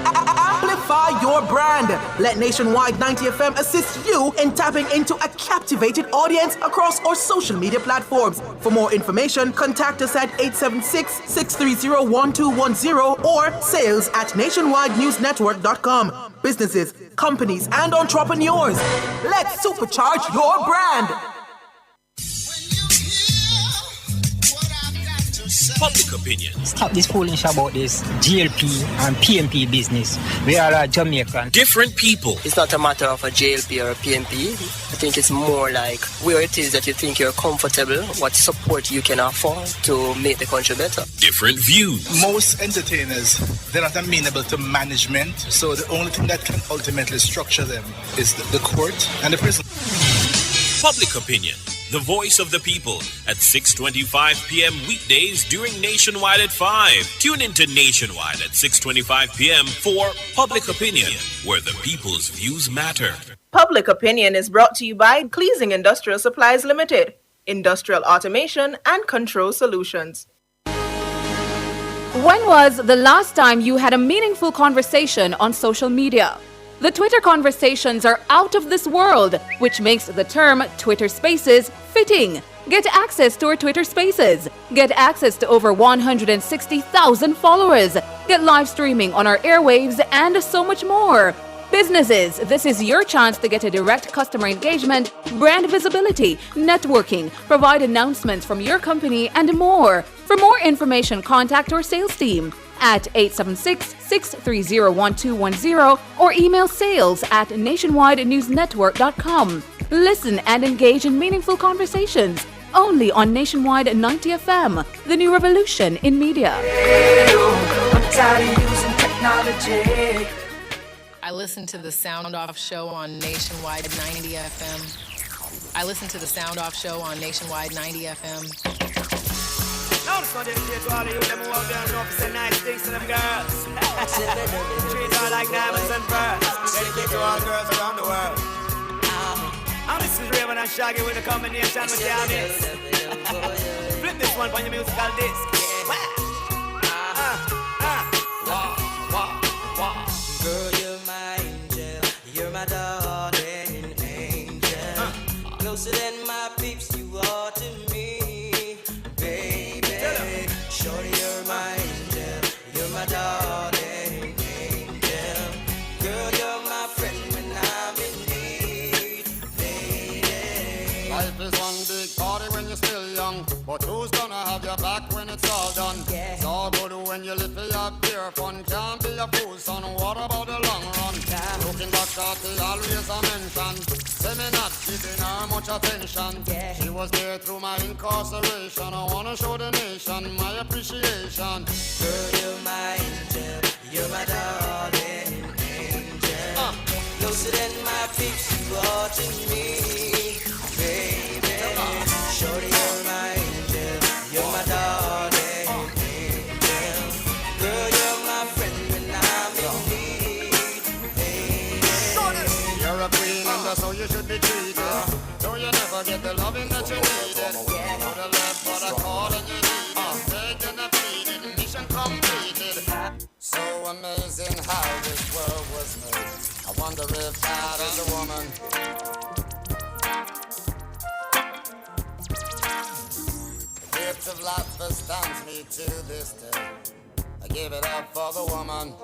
Amplify your brand. Let Nationwide 90 FM assist you in tapping into a captivated audience across our social media platforms. For more information, contact us at 876-630-1210 or sales@nationwidenewsnetwork.com. Businesses, companies, and entrepreneurs, let's supercharge your brand. Public opinion. Stop this foolish about this GLP and PMP business. We are a Jamaican. Different people. It's not a matter of a JLP or a PMP. I think it's more like where it is that you think you're comfortable, what support you can afford to make the country better. Different views. Most entertainers, they're not amenable to management, so the only thing that can ultimately structure them is the court and the prison. Public opinion. The voice of the people at 6:25 p.m. weekdays during Nationwide at 5. Tune into Nationwide at 6:25 p.m. for Public Opinion, where the people's views matter. Public Opinion is brought to you by Cleasing Industrial Supplies Limited, Industrial Automation and Control Solutions. When was the last time you had a meaningful conversation on social media? The Twitter conversations are out of this world, which makes the term Twitter Spaces fitting. Get access to our Twitter Spaces. Get access to over 160,000 followers. Get live streaming on our airwaves and so much more. Businesses, this is your chance to get a direct customer engagement, brand visibility, networking, provide announcements from your company, and more. For more information, contact our sales team at 876-630-1210 or email sales@nationwidenewsnetwork.com. Listen and engage in meaningful conversations only on Nationwide 90 FM, the new revolution in media. I'm tired of using technology. I listen to the Sound Off Show on Nationwide 90 FM. I listen to the Sound Off Show on Nationwide 90 FM. Now I'm just gonna dedicate to all of you them who out there and know to say nice things to them girls. Treat her like diamonds and pearls. Dedicate to all girls around the world. And this is Raven and Shaggy with a combination with Yanis. Flip this one on your musical disc. Girl, you're my angel, you're my darling angel. Closer than my peeps, you are to me, baby. Shorty, you're my angel, you're my darling angel. Girl, you're my friend when I'm in need, baby. Life is one big party when you're still young, but who's gonna have your back when it's all done? It's all good when you live for your pure fun. Can't be a fool, son. What about the long run? Looking back at the always a mention. Say me not giving her much attention. She was there through my incarceration. I wanna show the nation my appreciation. Girl, you're my angel, you're my darling angel. Closer than my peeps, you are to me, baby. Shorty, you're my angel, you're my darling angel. Girl, you're my friend when I'm in need, baby. You're a queen and that's how you should be treated. Though you never get the loving that you needed. For the left, but I called and you needed. Begged and I pleaded, mission completed. So amazing how this world was made. I wonder if that is a woman. The gift of life astounds me to this day. I give it up for the woman.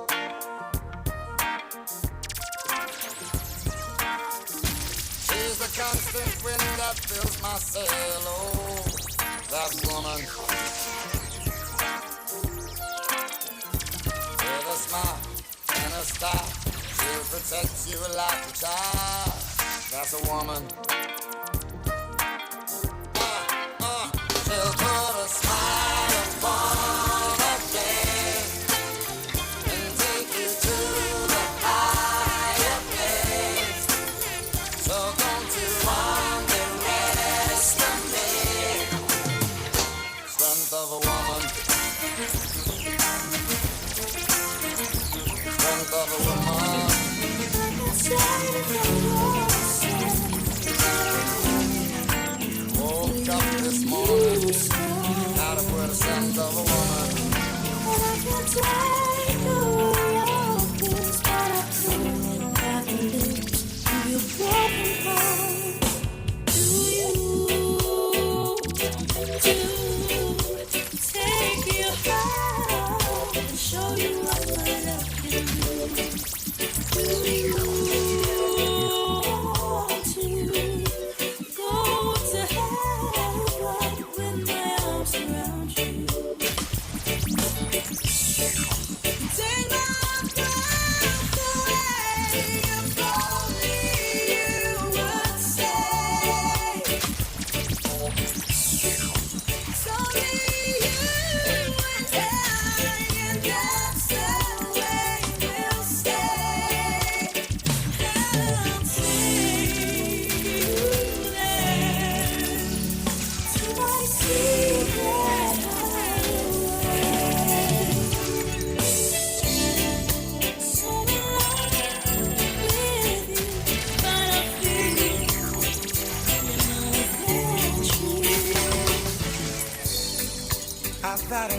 She's the constant wind that fills my sail. Oh, that woman. With a smile and a star, she'll protect you like a child. That's a woman. She'll put a smile upon a face and take you to the higher place. So don't you underestimate strength of a woman. Strength of a woman.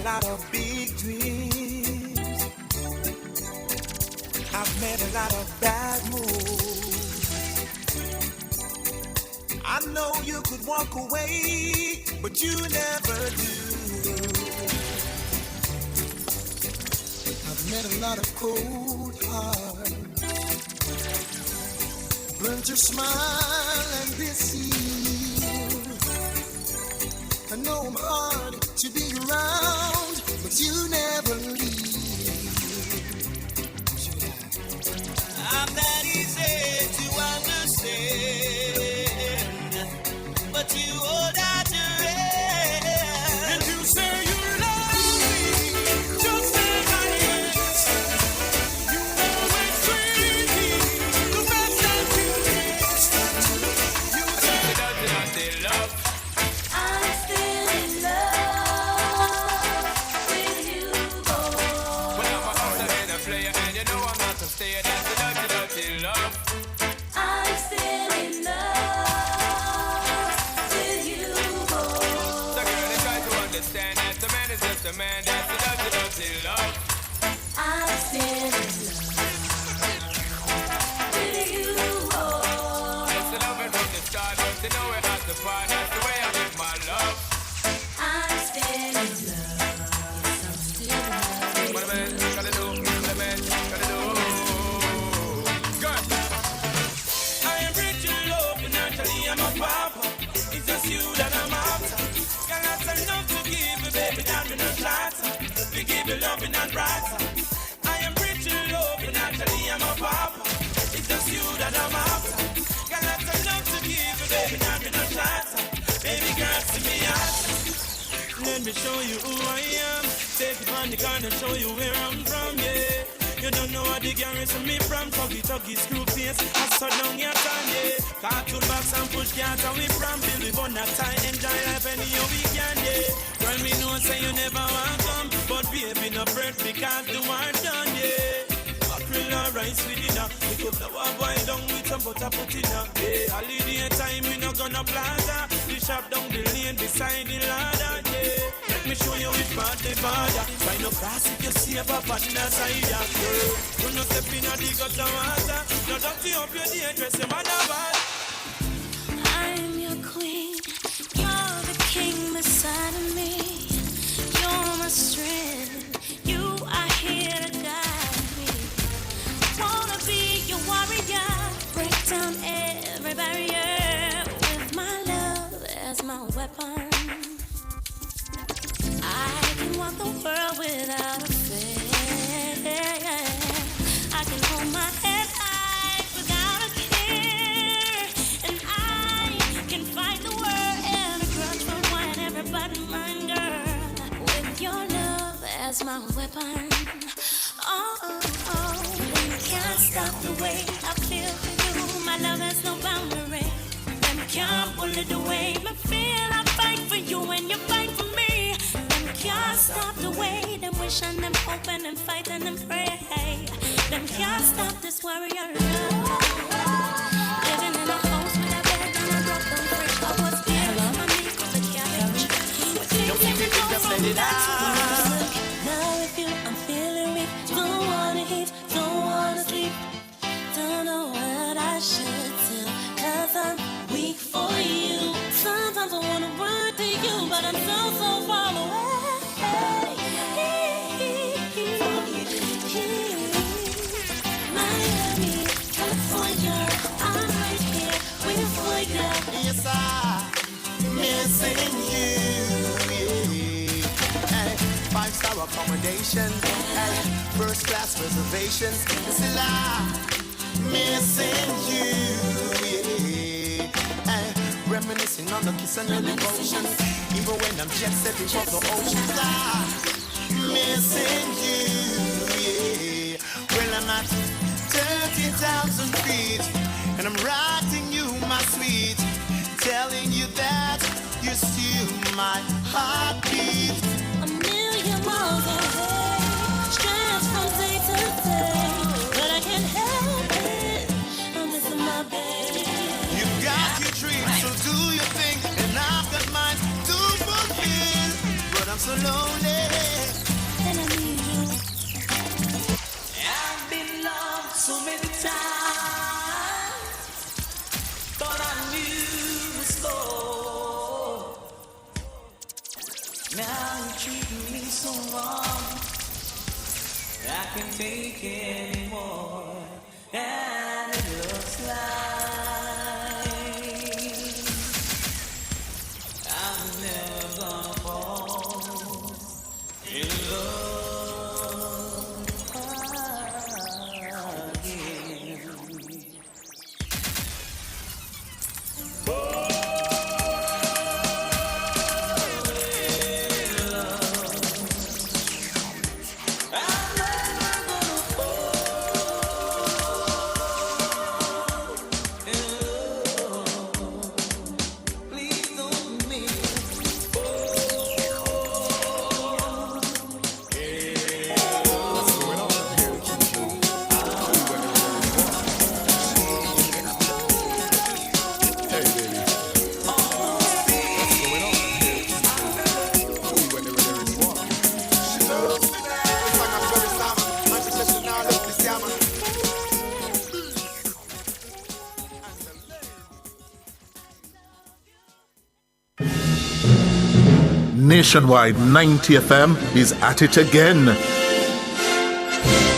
lot of big dreams. I've made a lot of bad moves. I know you could walk away, but you never do. I've met a lot of cold hearts, burnt your smile and deceive. I know I'm hard to be around, but you never leave. I'm not easy to understand, but you hold out your hand, and you say you love me, just like I is. You always treat me the best that you can. You say love. I'm still in love with you, boy. Well, I'm a hustler and a player, and you know I'm not to stay. That's the dirty love. I'm still in love with you, boy. So girl, they try to understand that the man is just a man. That's the dirty love. I'm still in love with you, boy. It's the love from the start, but you know it has to part. That's the way I live my love. I'm still in love. Yes, I'm still in love. What a man gotta do, what a man gotta do. Good. I am rich in love, and naturally I'm a papa. It's just you that I'm after. Got lots of love to give, but baby, not me no shatter. We give you love and not brighter. I am rich in love, and naturally I'm a papa. It's just you that I'm after. Got lots of love to give, but baby, not me no shatter. Baby girl, see me out. Let me show you who I am. Take it on the gun and show you where I'm from, yeah. You don't know what the garrison me from. Tuggy, screw face, I saw down your time, yeah. Cartoon box and push cart and we from Bill, we burn that time, enjoy life any we can, yeah. Girl, me know say you never want come, but baby no bread because the war done, yeah. Mackerel or rice with dinner, we cook the war boil down with some butter put in her, yeah. Holiday time we no gonna plaza, the shop down the lane beside the ladder, yeah. Let me show you which part the border. Find no grass if you see a papa on the side, yeah. You no step in a the gutter water. No dirty up your day, dress your mother bad. I'm your queen, you're the king beside of me. You're my strength, you are here to guide me. Wanna be your warrior, break down every barrier with my love as my weapon. I can walk the world without a fear. I can hold my head high without a care. And I can fight the world and a grudge for one everybody mind, girl. With your love as my weapon. Oh, you can't stop the way I feel for you. My love has no boundary. Them can't bullet away my feel. I fight for you and you fight for me. Can't stop the way them wishing, them hoping and fighting and pray. Them can't stop this warrior love. Living in a house with a bed and a broken fridge. I was here on my knees with a cabbage. With things every day from back to work. Now with you I'm feeling weak. Don't wanna eat, don't wanna sleep. Don't know what I should do, 'cause I'm weak for you. Sometimes I wanna run to you, but I'm so far away. Miami, California, I'm right here waiting for you. Yes, I'm missing you. Yeah. Hey, 5-star accommodation, hey, first class reservations. Still I'm missing you. Yeah. Hey, reminiscing on the kiss and the devotion. Even when I'm jet setting off the ocean, I'm missing you, yeah. Well, I'm at 30,000 feet, and I'm writing you my sweet, telling you that you're still my heartbeat. A million miles away, stress from day to day, but I can't help it. I'm missing my baby. You've got your dreams, so do your thing, and I've got mine to fulfill. But I'm so lonely. so wrong. I can't take anymore, and it looks like I'm never gonna fall in love again. Nationwide 90 FM is at it again.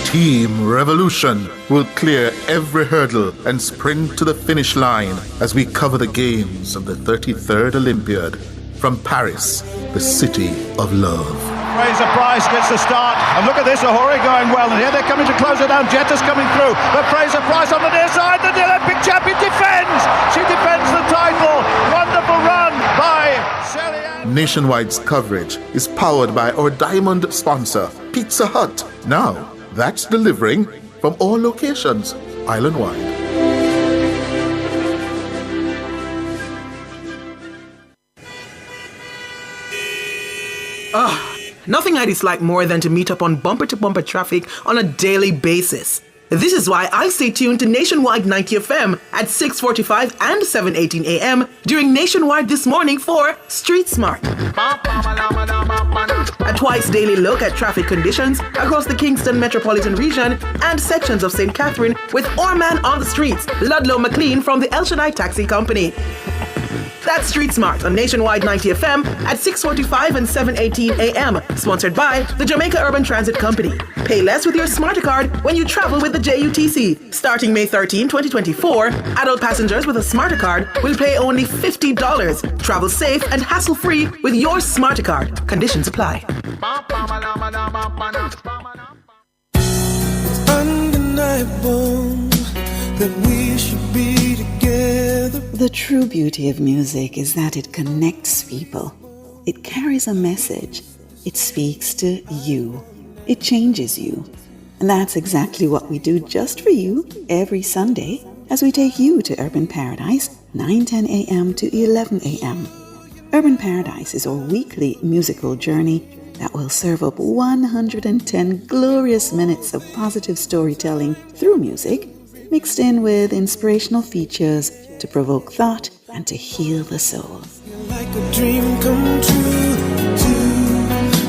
Team Revolution will clear every hurdle and sprint to the finish line as we cover the games of the 33rd Olympiad from Paris, the city of love. Fraser Price gets the start, and look at this, Ahura going well, and here they're coming to close it down. Jetta's coming through, but Fraser Price on the near side, the Olympic champion defends! She defends the title! Wonderful run by Shelly Ann. Nationwide's coverage is powered by our diamond sponsor, Pizza Hut. Now, that's delivering from all locations, island-wide. Nothing I dislike more than to meet up on bumper-to-bumper traffic on a daily basis. This is why I stay tuned to Nationwide 90 FM at 6:45 and 7:18 a.m. during Nationwide This Morning for Street Smart. A twice daily look at traffic conditions across the Kingston metropolitan region and sections of St. Catherine with our man on the streets, Ludlow McLean from the El Shaddai Taxi Company. That's Street Smart on Nationwide 90 FM at 6:45 and 7:18 a.m. Sponsored by the Jamaica Urban Transit Company. Pay less with your Smarter Card when you travel with the JUTC. Starting May 13, 2024, adult passengers with a Smarter Card will pay only $50. Travel safe and hassle-free with your Smarter Card. Conditions apply. It's undeniable that we should be together. The true beauty of music is that it connects people. It carries a message. It speaks to you. It changes you. And that's exactly what we do just for you every Sunday as we take you to Urban Paradise, 9:10 a.m. to 11 a.m. Urban Paradise is our weekly musical journey that will serve up 110 glorious minutes of positive storytelling through music, mixed in with inspirational features to provoke thought and to heal the soul. Like a dream come true,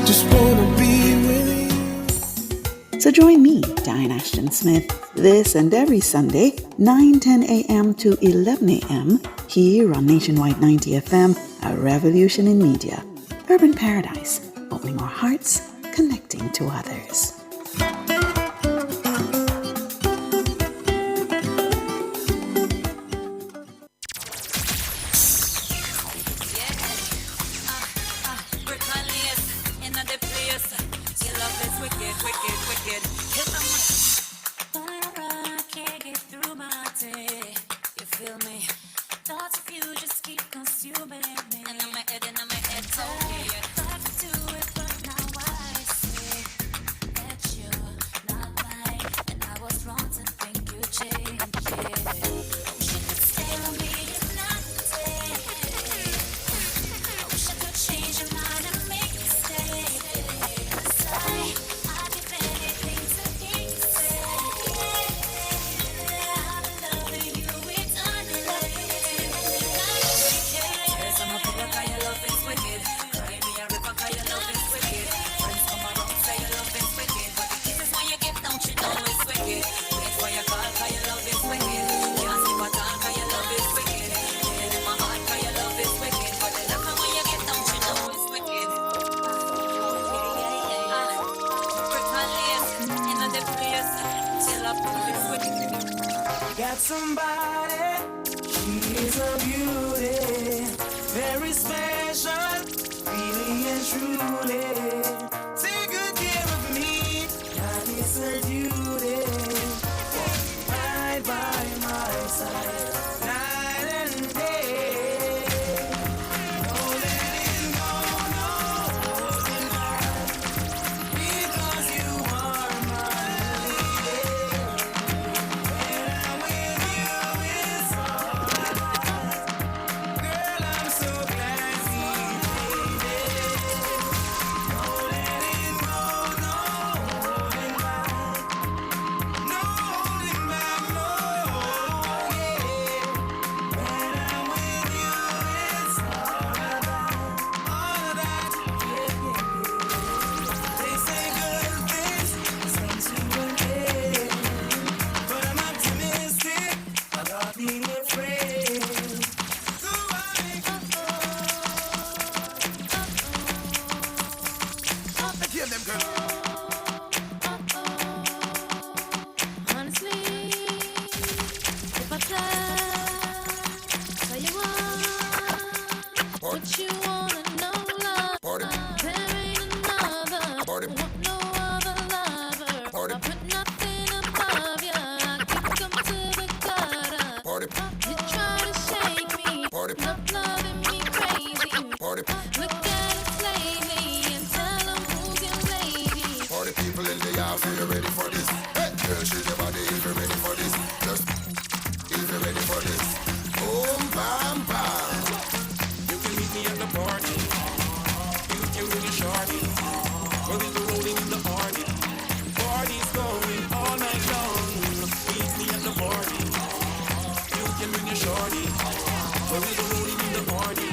just wanna be with you. So join me, Diane Ashton Smith, this and every Sunday, 9:10 a.m. to 11 a.m. here on Nationwide 90 FM, a revolution in media. Urban Paradise, opening our hearts, connecting to others. somebody. She is a beauty, very special, really and truly. Take good care of me, that is her duty. Right by my side, night and day. No letting go, no holding back, because you are my lady. When I'm with you, it's all I want. Girl, I'm so glad we made it. No letting go, no holding back, no holding back, no, yeah. When I'm with you, it's all about, all of that, yeah. They say good things come to an end, but I'm optimistic about being a friend. So I Hear them, girl. Honestly, if I tell you what you wanna know, love, there ain't another, want no other lover. I put nothing above ya, I kick 'em to the gutter. You try to shake me, not loving me crazy. Look at us lately and tell 'em who's your lady. Party people in the house, are you ready for this? Hey, girl, shake your body if you're ready for this. Just if you're ready for this. Boom, bam, bam. You can meet me at the party. You can bring a shorty. We'll be rolling in the party. Party's going all night long. Meet me at the party. You can bring a shorty. We'll be rolling in the party.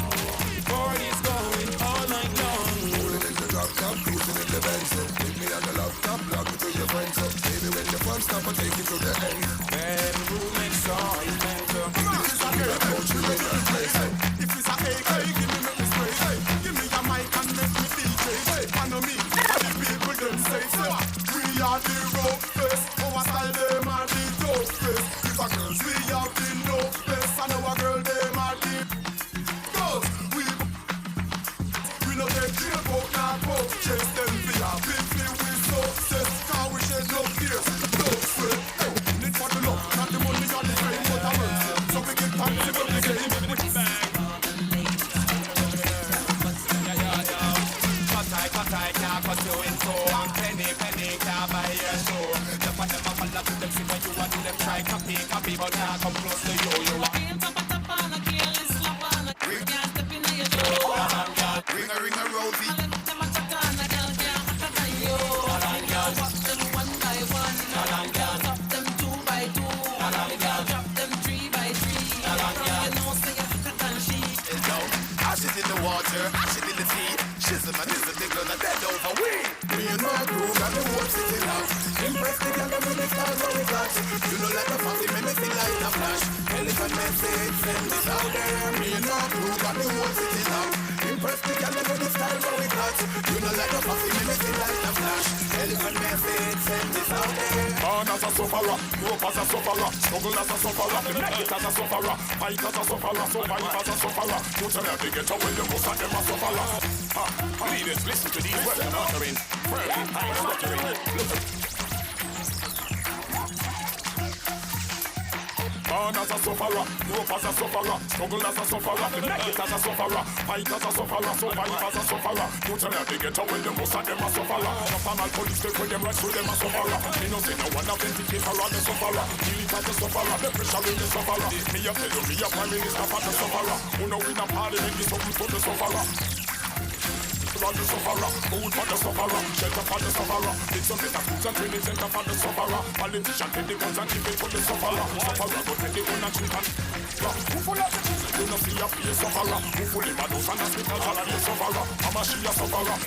Party's going all night long. Rolling in the drop top, cruising in the Benz. Meet me on the laptop, log me to your friends. Baby, when the fun stop, I'll take you to the end. Bedroom excitement. If it's a AK, give me make me spray. Hey, give me a mic and make me DJ. Hey, follow me, and the people them say so. We are the rope face, our style them are the dope face. If a girls we have the no face, and our girl them are the girls. We no take jail, but not poke chase them. We are big with success, 'cause we shed no tears, no sweat. Hey, need for the love, not the money or the fame, but the mercy. So we get fancy with the game. Cut I can't cut you in two. And penny can't buy your show. The part them a follow to them, see what you want to them try copy, but can't come close to you. You are Ring a rosy. Ashes in the water, ashes in the sea. Shizzle and is the girl that bend over we. Me and my crew got the whole city out. Impress the girl with the stars what we got. You know like a fucking man, me like a flash. Elephant message, send this out there. Me and my crew got the whole city out. Impress the girl with the stars what we got. You know like a fucking man, me like a flash. Elephant message, send this out there. Born as a sufferer, grow up as a sufferer, struggle as a sufferer, make it as a sufferer, fight as a sufferer, survive as a sufferer. You tell me to get away, the most of them are sufferer. Leaders, listen to these words I'm uttering. Perfect, I'm stuttering. Born as a sufferer, grow up as a sufferer, struggle as a sufferer, make it as a sufferer, fight as a sufferer, survive as a sufferer. You tell me to get away, the most of them are sufferer. The formal police take with them right through them a sufferer. Me no say no one authenticate her as a sufferer. Feel it as a sufferer, the pressure in the sufferer. Me a tell you, me a prime minister for the sufferer. Who know we not party with this something for the sufferer. For the sufferer, food for the sufferer, shelter for the sufferer. It's some better foods and training center for the sufferer. Politician take the guns and keep it for the sufferer. Sufferer go take the gun and shoot and who full of the children do not see a face sufferer. Who full of the and hospital all of the sufferer. I'm a she a sufferer.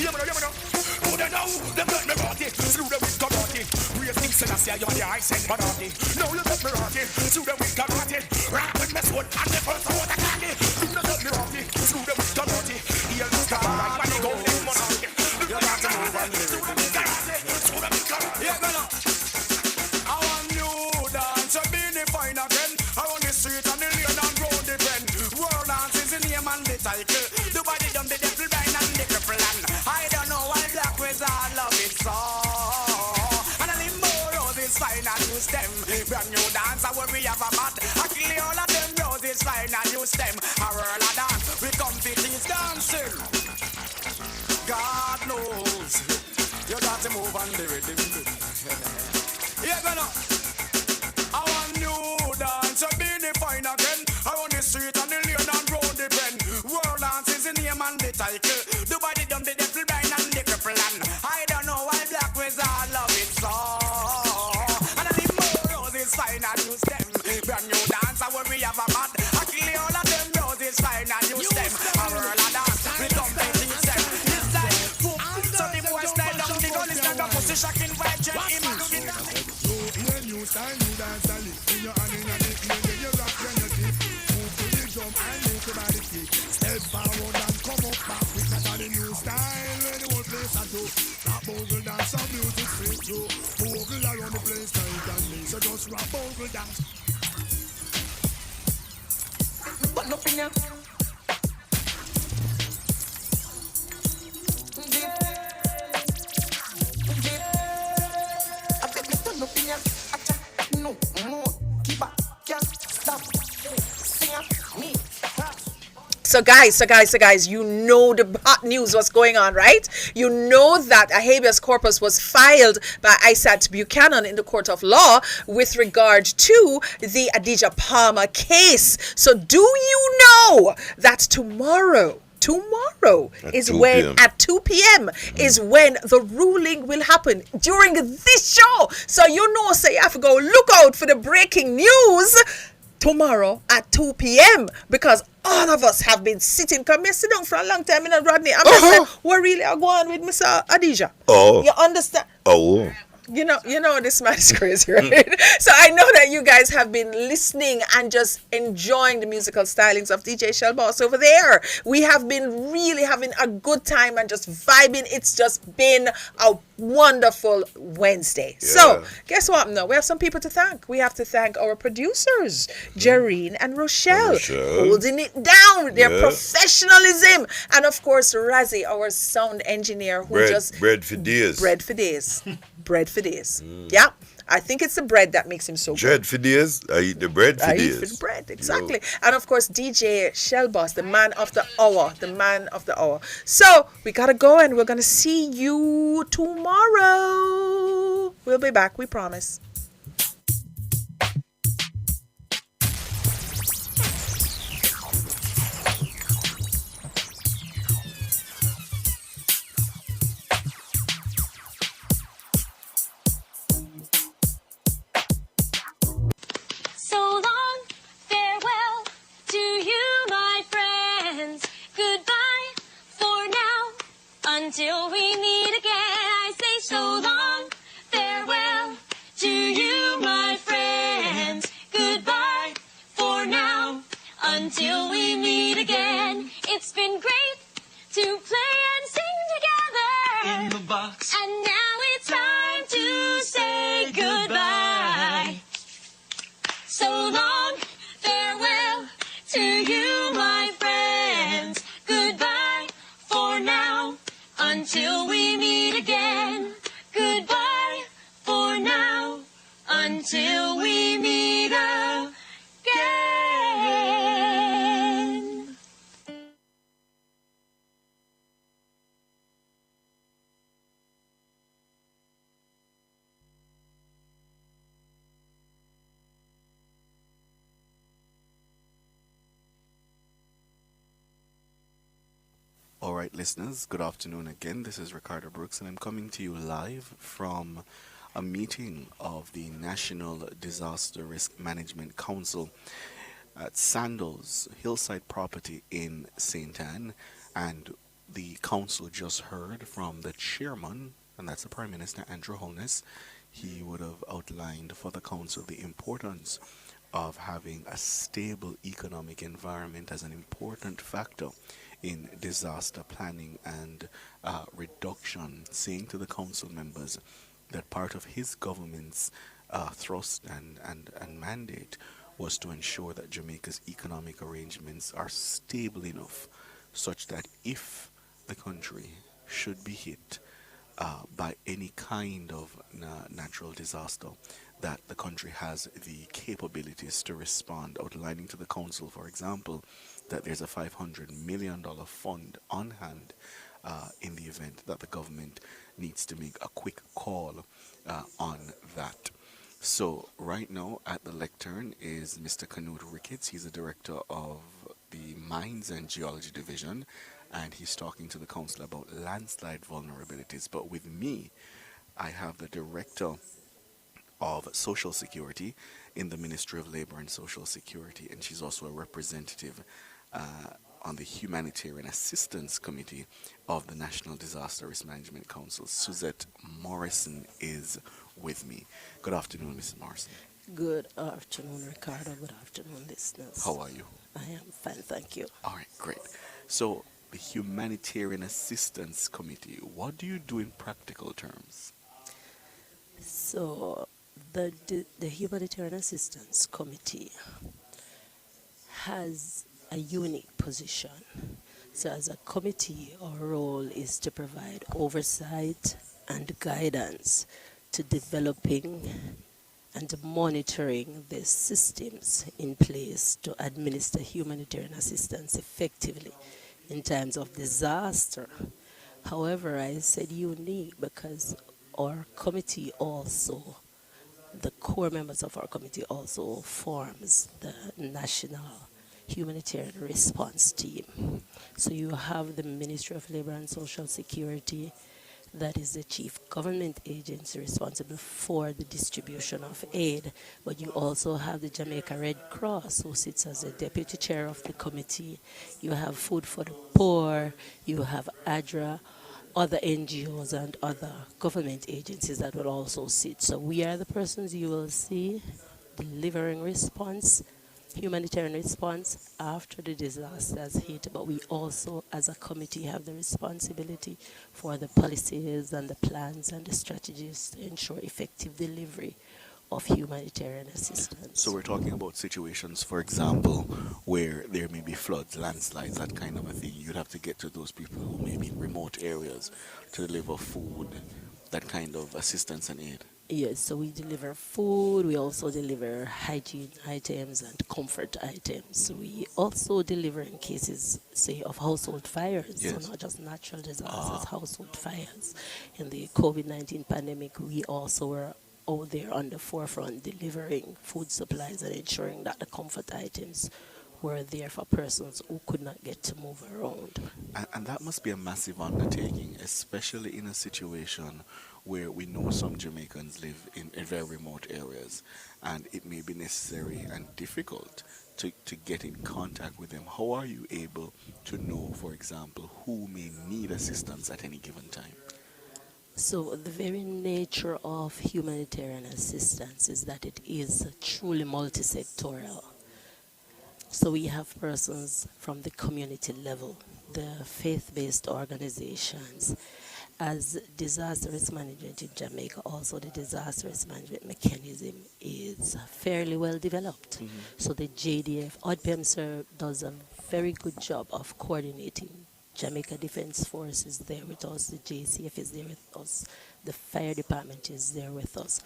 Hear me now. Who they know? Them let me rotty. Slew them with karate. Real things in a say you're the ice and banati. Now you let me rotty. Slew them with karate. Rap with my sword and the first one I candy. You not let me rotty. Slew them with karate. Hear this karate. When you go in monarchy. You got to move on. Slew them with karate. Slew them with karate. Yeah, man. I want you dance. I be the fine again. I want the street and the lane and road the pen. World dance is the name and the title. The body done the devil blind and the cripple and I don't know why black with all love it so. And I live more roses fine and use them. Brand new dance I will we have a mat. I kill all of them roses fine and use them. A whirl a dance. We come to these dancing. God knows. You got to move on the rhythm. Yeah, gonna. I want you dance, be the fine again. I want the street and the lane and road the pen. World dance is the name and the title. The body done the devil blind and the cripple and I don't know why black wizard love it so. And I need more roses fine and use them. Brand new dance, I will we have a mat. I kill all of them roses fine and use them. A whirl a dance, we come to teach them. This time, so the boys slide down the gun is like a pussy shocking vibe jet in. New style, new dance, and lift in your hand in your neck, then you rock your neck. Move to the drum and make your body kick. Step forward and come up back with that new style. Where the whole place I do. Rap bogle dance, some music straight through. Bogle around the place, night and day. So just rap bogle dance. But nothing else. No more, keep back, can't stop. Sing me. So guys, you know the hot news what's going on, right? You know that a habeas corpus was filed by Isat Buchanan in the court of law with regard to the Adidja Palmer case. So do you know that tomorrow at is 2 when PM. At 2 p.m. is when the ruling will happen during this show. So you know, so you have to go look out for the breaking news tomorrow at 2 p.m. because all of us have been sitting, come here, sit down for a long time in Rodney. I'm saying, we're really going with Mr. Adidja. Oh. You understand? Oh. You know this man is crazy, right? So I know that you guys have been listening and just enjoying the musical stylings of DJ Shellboss over there. We have been really having a good time and just vibing. It's just been a wonderful Wednesday. Yeah. So guess what? No, we have some people to thank. We have to thank our producers, Jareen and Rochelle, holding it down with their professionalism, and of course Razzie, our sound engineer, who bread for days. Bread for days. Yeah. I think it's the bread that makes him so good. Bread for days. I eat the bread for days. I eat the bread, exactly. Yo. And of course, DJ Shellboss, the man of the hour. So we gotta go and we're gonna see you tomorrow. We'll be back, we promise. Until we meet again, I say so long, farewell to you, my friends. Goodbye for now, until we meet again. It's been great to play and sing together in the box, and now it's time to say goodbye. So long, farewell to you, my friends. Goodbye for now, until we meet again. Goodbye for now, until we meet again. All right, listeners, good afternoon again. This is Ricardo Brooks, and I'm coming to you live from a meeting of the National Disaster Risk Management Council at Sandals Hillside Property in St. Anne. And the council just heard from the chairman, and that's the Prime Minister, Andrew Holness. He would have outlined for the council the importance of having a stable economic environment as an important factor in disaster planning and reduction, saying to the council members that part of his government's thrust and mandate was to ensure that Jamaica's economic arrangements are stable enough such that if the country should be hit by any kind of natural disaster, that the country has the capabilities to respond, outlining to the council, for example, that there's a $500 million fund on hand in the event that the government needs to make a quick call on that. So right now at the lectern is Mr. Canute Ricketts. He's the director of the Mines and Geology Division, and he's talking to the council about landslide vulnerabilities. But with me, I have the director of Social Security in the Ministry of Labor and Social Security, and she's also a representative on the Humanitarian Assistance Committee of the National Disaster Risk Management Council. Suzette Morrison is with me. Good afternoon, Mrs. Morrison. Good afternoon, Ricardo. Good afternoon, listeners. How are you? I am fine, thank you. All right, great. So, the Humanitarian Assistance Committee, what do you do in practical terms? So, the Humanitarian Assistance Committee has a unique position. So, as a committee, our role is to provide oversight and guidance to developing and monitoring the systems in place to administer humanitarian assistance effectively in times of disaster. However, I said unique because our committee also, the core members of our committee also forms the National Humanitarian Response Team. So you have the Ministry of Labor and Social Security, that is the chief government agency responsible for the distribution of aid. But you also have the Jamaica Red Cross, who sits as the deputy chair of the committee. You have Food for the Poor, you have ADRA, other NGOs and other government agencies that will also sit. So we are the persons you will see delivering response, humanitarian response after the disasters hit, but we also as a committee have the responsibility for the policies and the plans and the strategies to ensure effective delivery of humanitarian assistance. So we're talking about situations, for example, where there may be floods, landslides, that kind of a thing. You'd have to get to those people who may be in remote areas to deliver food, that kind of assistance and aid. Yes, so we deliver food, we also deliver hygiene items and comfort items. We also deliver in cases, say, of household fires, Yes. so not just natural disasters, household fires. In the COVID-19 pandemic, we also were out there on the forefront delivering food supplies and ensuring that the comfort items were there for persons who could not get to move around. And that must be a massive undertaking, especially in a situation where we know some Jamaicans live in very remote areas, and it may be necessary and difficult to get in contact with them. How are you able to know, for example, who may need assistance at any given time? So the very nature of humanitarian assistance is that it is truly multi-sectoral. So we have persons from the community level, the faith-based organizations. As disaster risk management in Jamaica, also the disaster risk management mechanism is fairly well developed. So the JDF, ODPM does a very good job of coordinating. Jamaica Defense Force is there with us, the JCF is there with us, the fire department is there with us.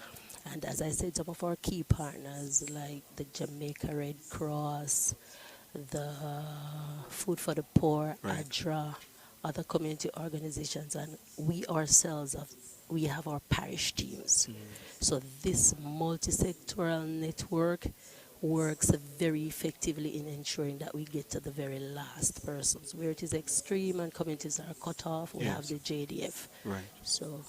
And as I said, some of our key partners like the Jamaica Red Cross, the Food for the Poor, ADRA, other community organizations, and we ourselves we have our parish teams. So this multi-sectoral network works very effectively in ensuring that we get to the very last persons. Where it is extreme and communities are cut off, we have the JDF. Right. So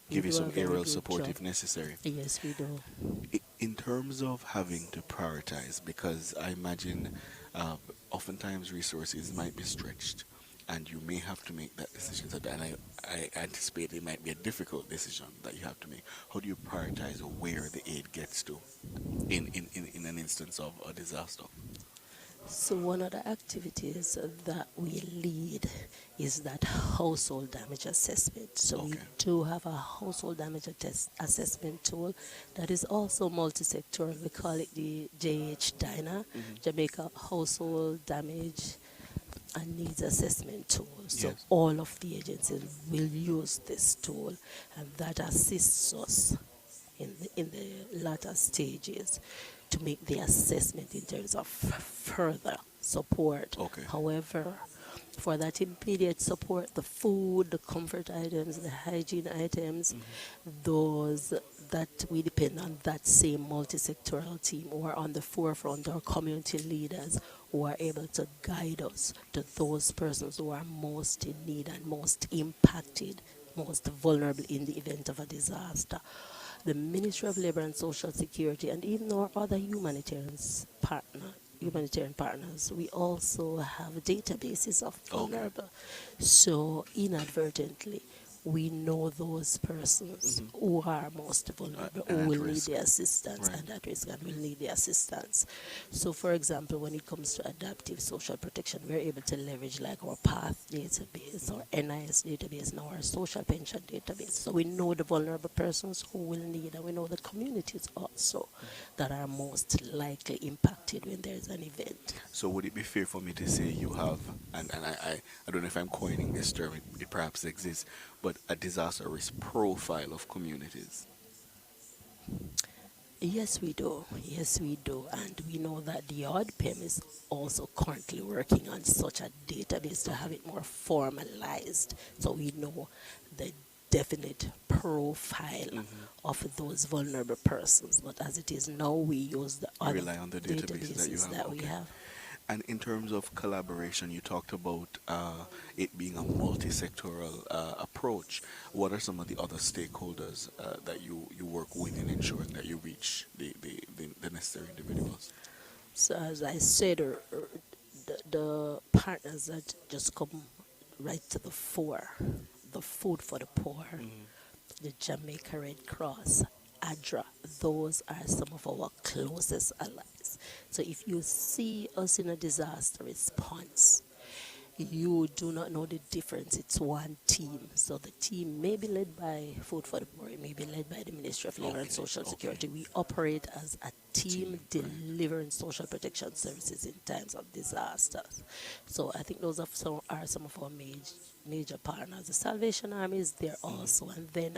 give you some aerial support if necessary. Yes, we do. In terms of having to prioritize, because I imagine oftentimes resources might be stretched, and you may have to make that decision. So then I anticipate it might be a difficult decision that you have to make. How do you prioritize where the aid gets to in an instance of a disaster? So one of the activities that we lead is that household damage assessment. So we do have a household damage assessment tool that is also multi-sectoral. We call it the JH DINA, Jamaica Household Damage and Needs Assessment Tool. So all of the agencies will use this tool, and that assists us in the latter stages to make the assessment in terms of further support. However, for that immediate support, the food, the comfort items, the hygiene items, those that we depend on that same multi-sectoral team who are on the forefront, our community leaders who are able to guide us to those persons who are most in need and most impacted, most vulnerable in the event of a disaster. The Ministry of Labour and Social Security, and even our other humanitarian partners, we also have databases of vulnerable. So inadvertently, we know those persons who are most vulnerable, who will need the assistance, and at risk and will need the assistance. So, for example, when it comes to adaptive social protection, we're able to leverage like our PATH database, our NIS database, and our social pension database. So we know the vulnerable persons who will need, and we know the communities also that are most likely impacted when there's an event. So would it be fair for me to say you have, and I don't know if I'm coining this term, it perhaps exists, but a disaster risk profile of communities? Yes, we do. Yes, we do. And we know that the ODPEM is also currently working on such a database to have it more formalized. So we know the definite profile of those vulnerable persons. But as it is now, we use the other rely on the databases that we have. And in terms of collaboration, you talked about it being a multi-sectoral approach. What are some of the other stakeholders that you work with in ensuring that you reach the necessary individuals? So as I said, the partners that just come right to the fore, the Food for the Poor, the Jamaica Red Cross, ADRA, those are some of our closest allies. So if you see us in a disaster response, you do not know the difference. It's one team. So the team may be led by Food for the Poor, it may be led by the Ministry of Labour and Social Security. We operate as a team delivering social protection services in times of disasters. So I think those are some of our major partners. The Salvation Army is there also, and then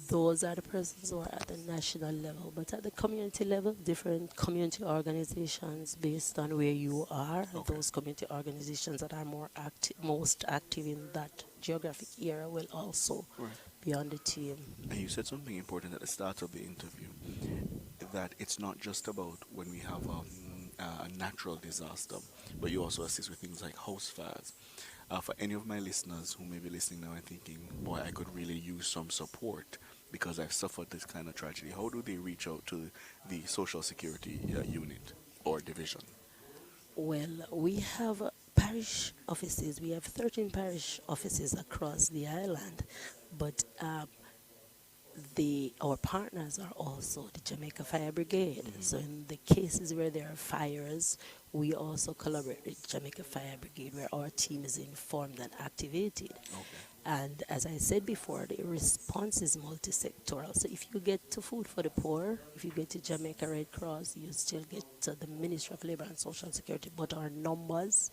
those are the persons who are at the national level. But at the community level, different community organizations based on where you are, those community organizations that are most active in that geographic area will also be on the team. And you said something important at the start of the interview, that it's not just about when we have a natural disaster, but you also assist with things like house fires. For any of my listeners who may be listening now and thinking, boy, I could really use some support because I've suffered this kind of tragedy, how do they reach out to the Social Security unit or division? Well, we have parish offices. We have 13 parish offices across the island, but our partners are also the Jamaica Fire Brigade. So in the cases where there are fires, we also collaborate with Jamaica Fire Brigade, where our team is informed and activated. And as I said before, the response is multi-sectoral. So if you get to Food for the Poor, if you get to Jamaica Red Cross, you still get to the Ministry of Labour and Social Security. But our numbers,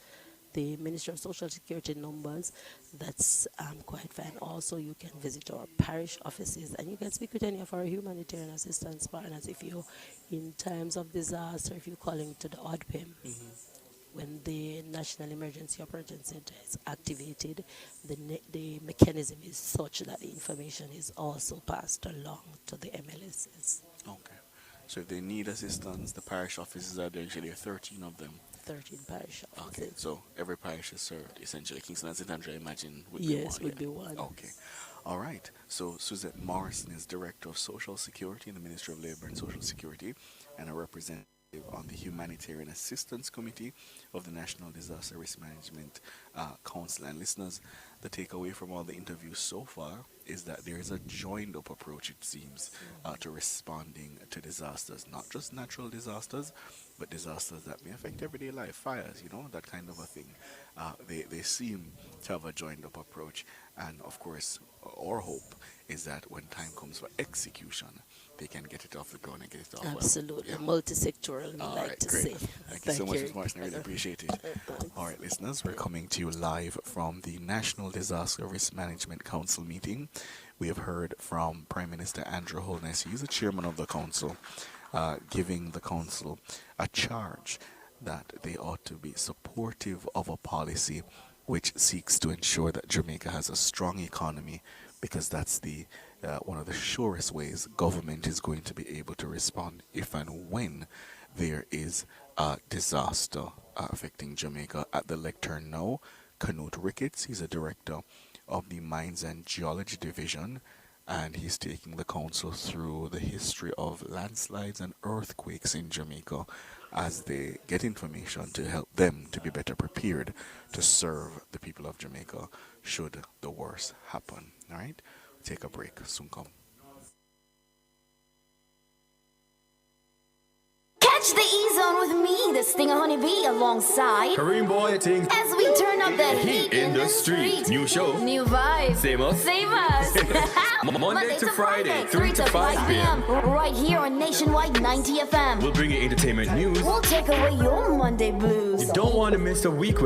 the Ministry of Social Security numbers, that's quite fine. Also, you can visit our parish offices and you can speak with any of our humanitarian assistance partners. If you, in times of disaster, if you're calling to the ODPEM, when the National Emergency Operations Center is activated, the mechanism is such that the information is also passed along to the MLSs. Okay. So if they need assistance, the parish offices are there, usually 13 of them. 13 parish offices. Okay, so every parish is served, essentially. Kingston and St. Andrew, I imagine, would be one. Yes, would be one. Okay. All right. So Suzette Morrison is Director of Social Security in the Ministry of Labour and Social Security and a representative on the Humanitarian Assistance Committee of the National Disaster Risk Management council. And listeners, the takeaway from all the interviews so far is that there is a joined up approach, it seems, to responding to disasters, not just natural disasters, but disasters that may affect everyday life, fires, that kind of a thing. They seem to have a joined up approach. And of course, our hope is that when time comes for execution, they can get it off the ground and get it off. Absolutely. Multisectoral, to say. Thank you so much, Ms. Martin. I really appreciate it. All right, listeners, we're coming to you live from the National Disaster Risk Management Council meeting. We have heard from Prime Minister Andrew Holness. He's the chairman of the council, giving the council a charge that they ought to be supportive of a policy which seeks to ensure that Jamaica has a strong economy, because that's the one of the surest ways government is going to be able to respond if and when there is a disaster affecting Jamaica. At the lectern now, Canute Ricketts, he's a director of the Mines and Geology Division, and he's taking the council through the history of landslides and earthquakes in Jamaica as they get information to help them to be better prepared to serve the people of Jamaica should the worst happen. All right? Take a break. Soon come. Catch the E-Zone with me, the Stinger Honeybee, alongside Kareem Boy Ting. As we turn up the heat in the street. New show. New vibes. Same us. Save us. Monday to Friday, 3 to 5 p.m. Right here on Nationwide 90 FM. We'll bring you entertainment news. We'll take away your Monday blues. You don't want to miss a week with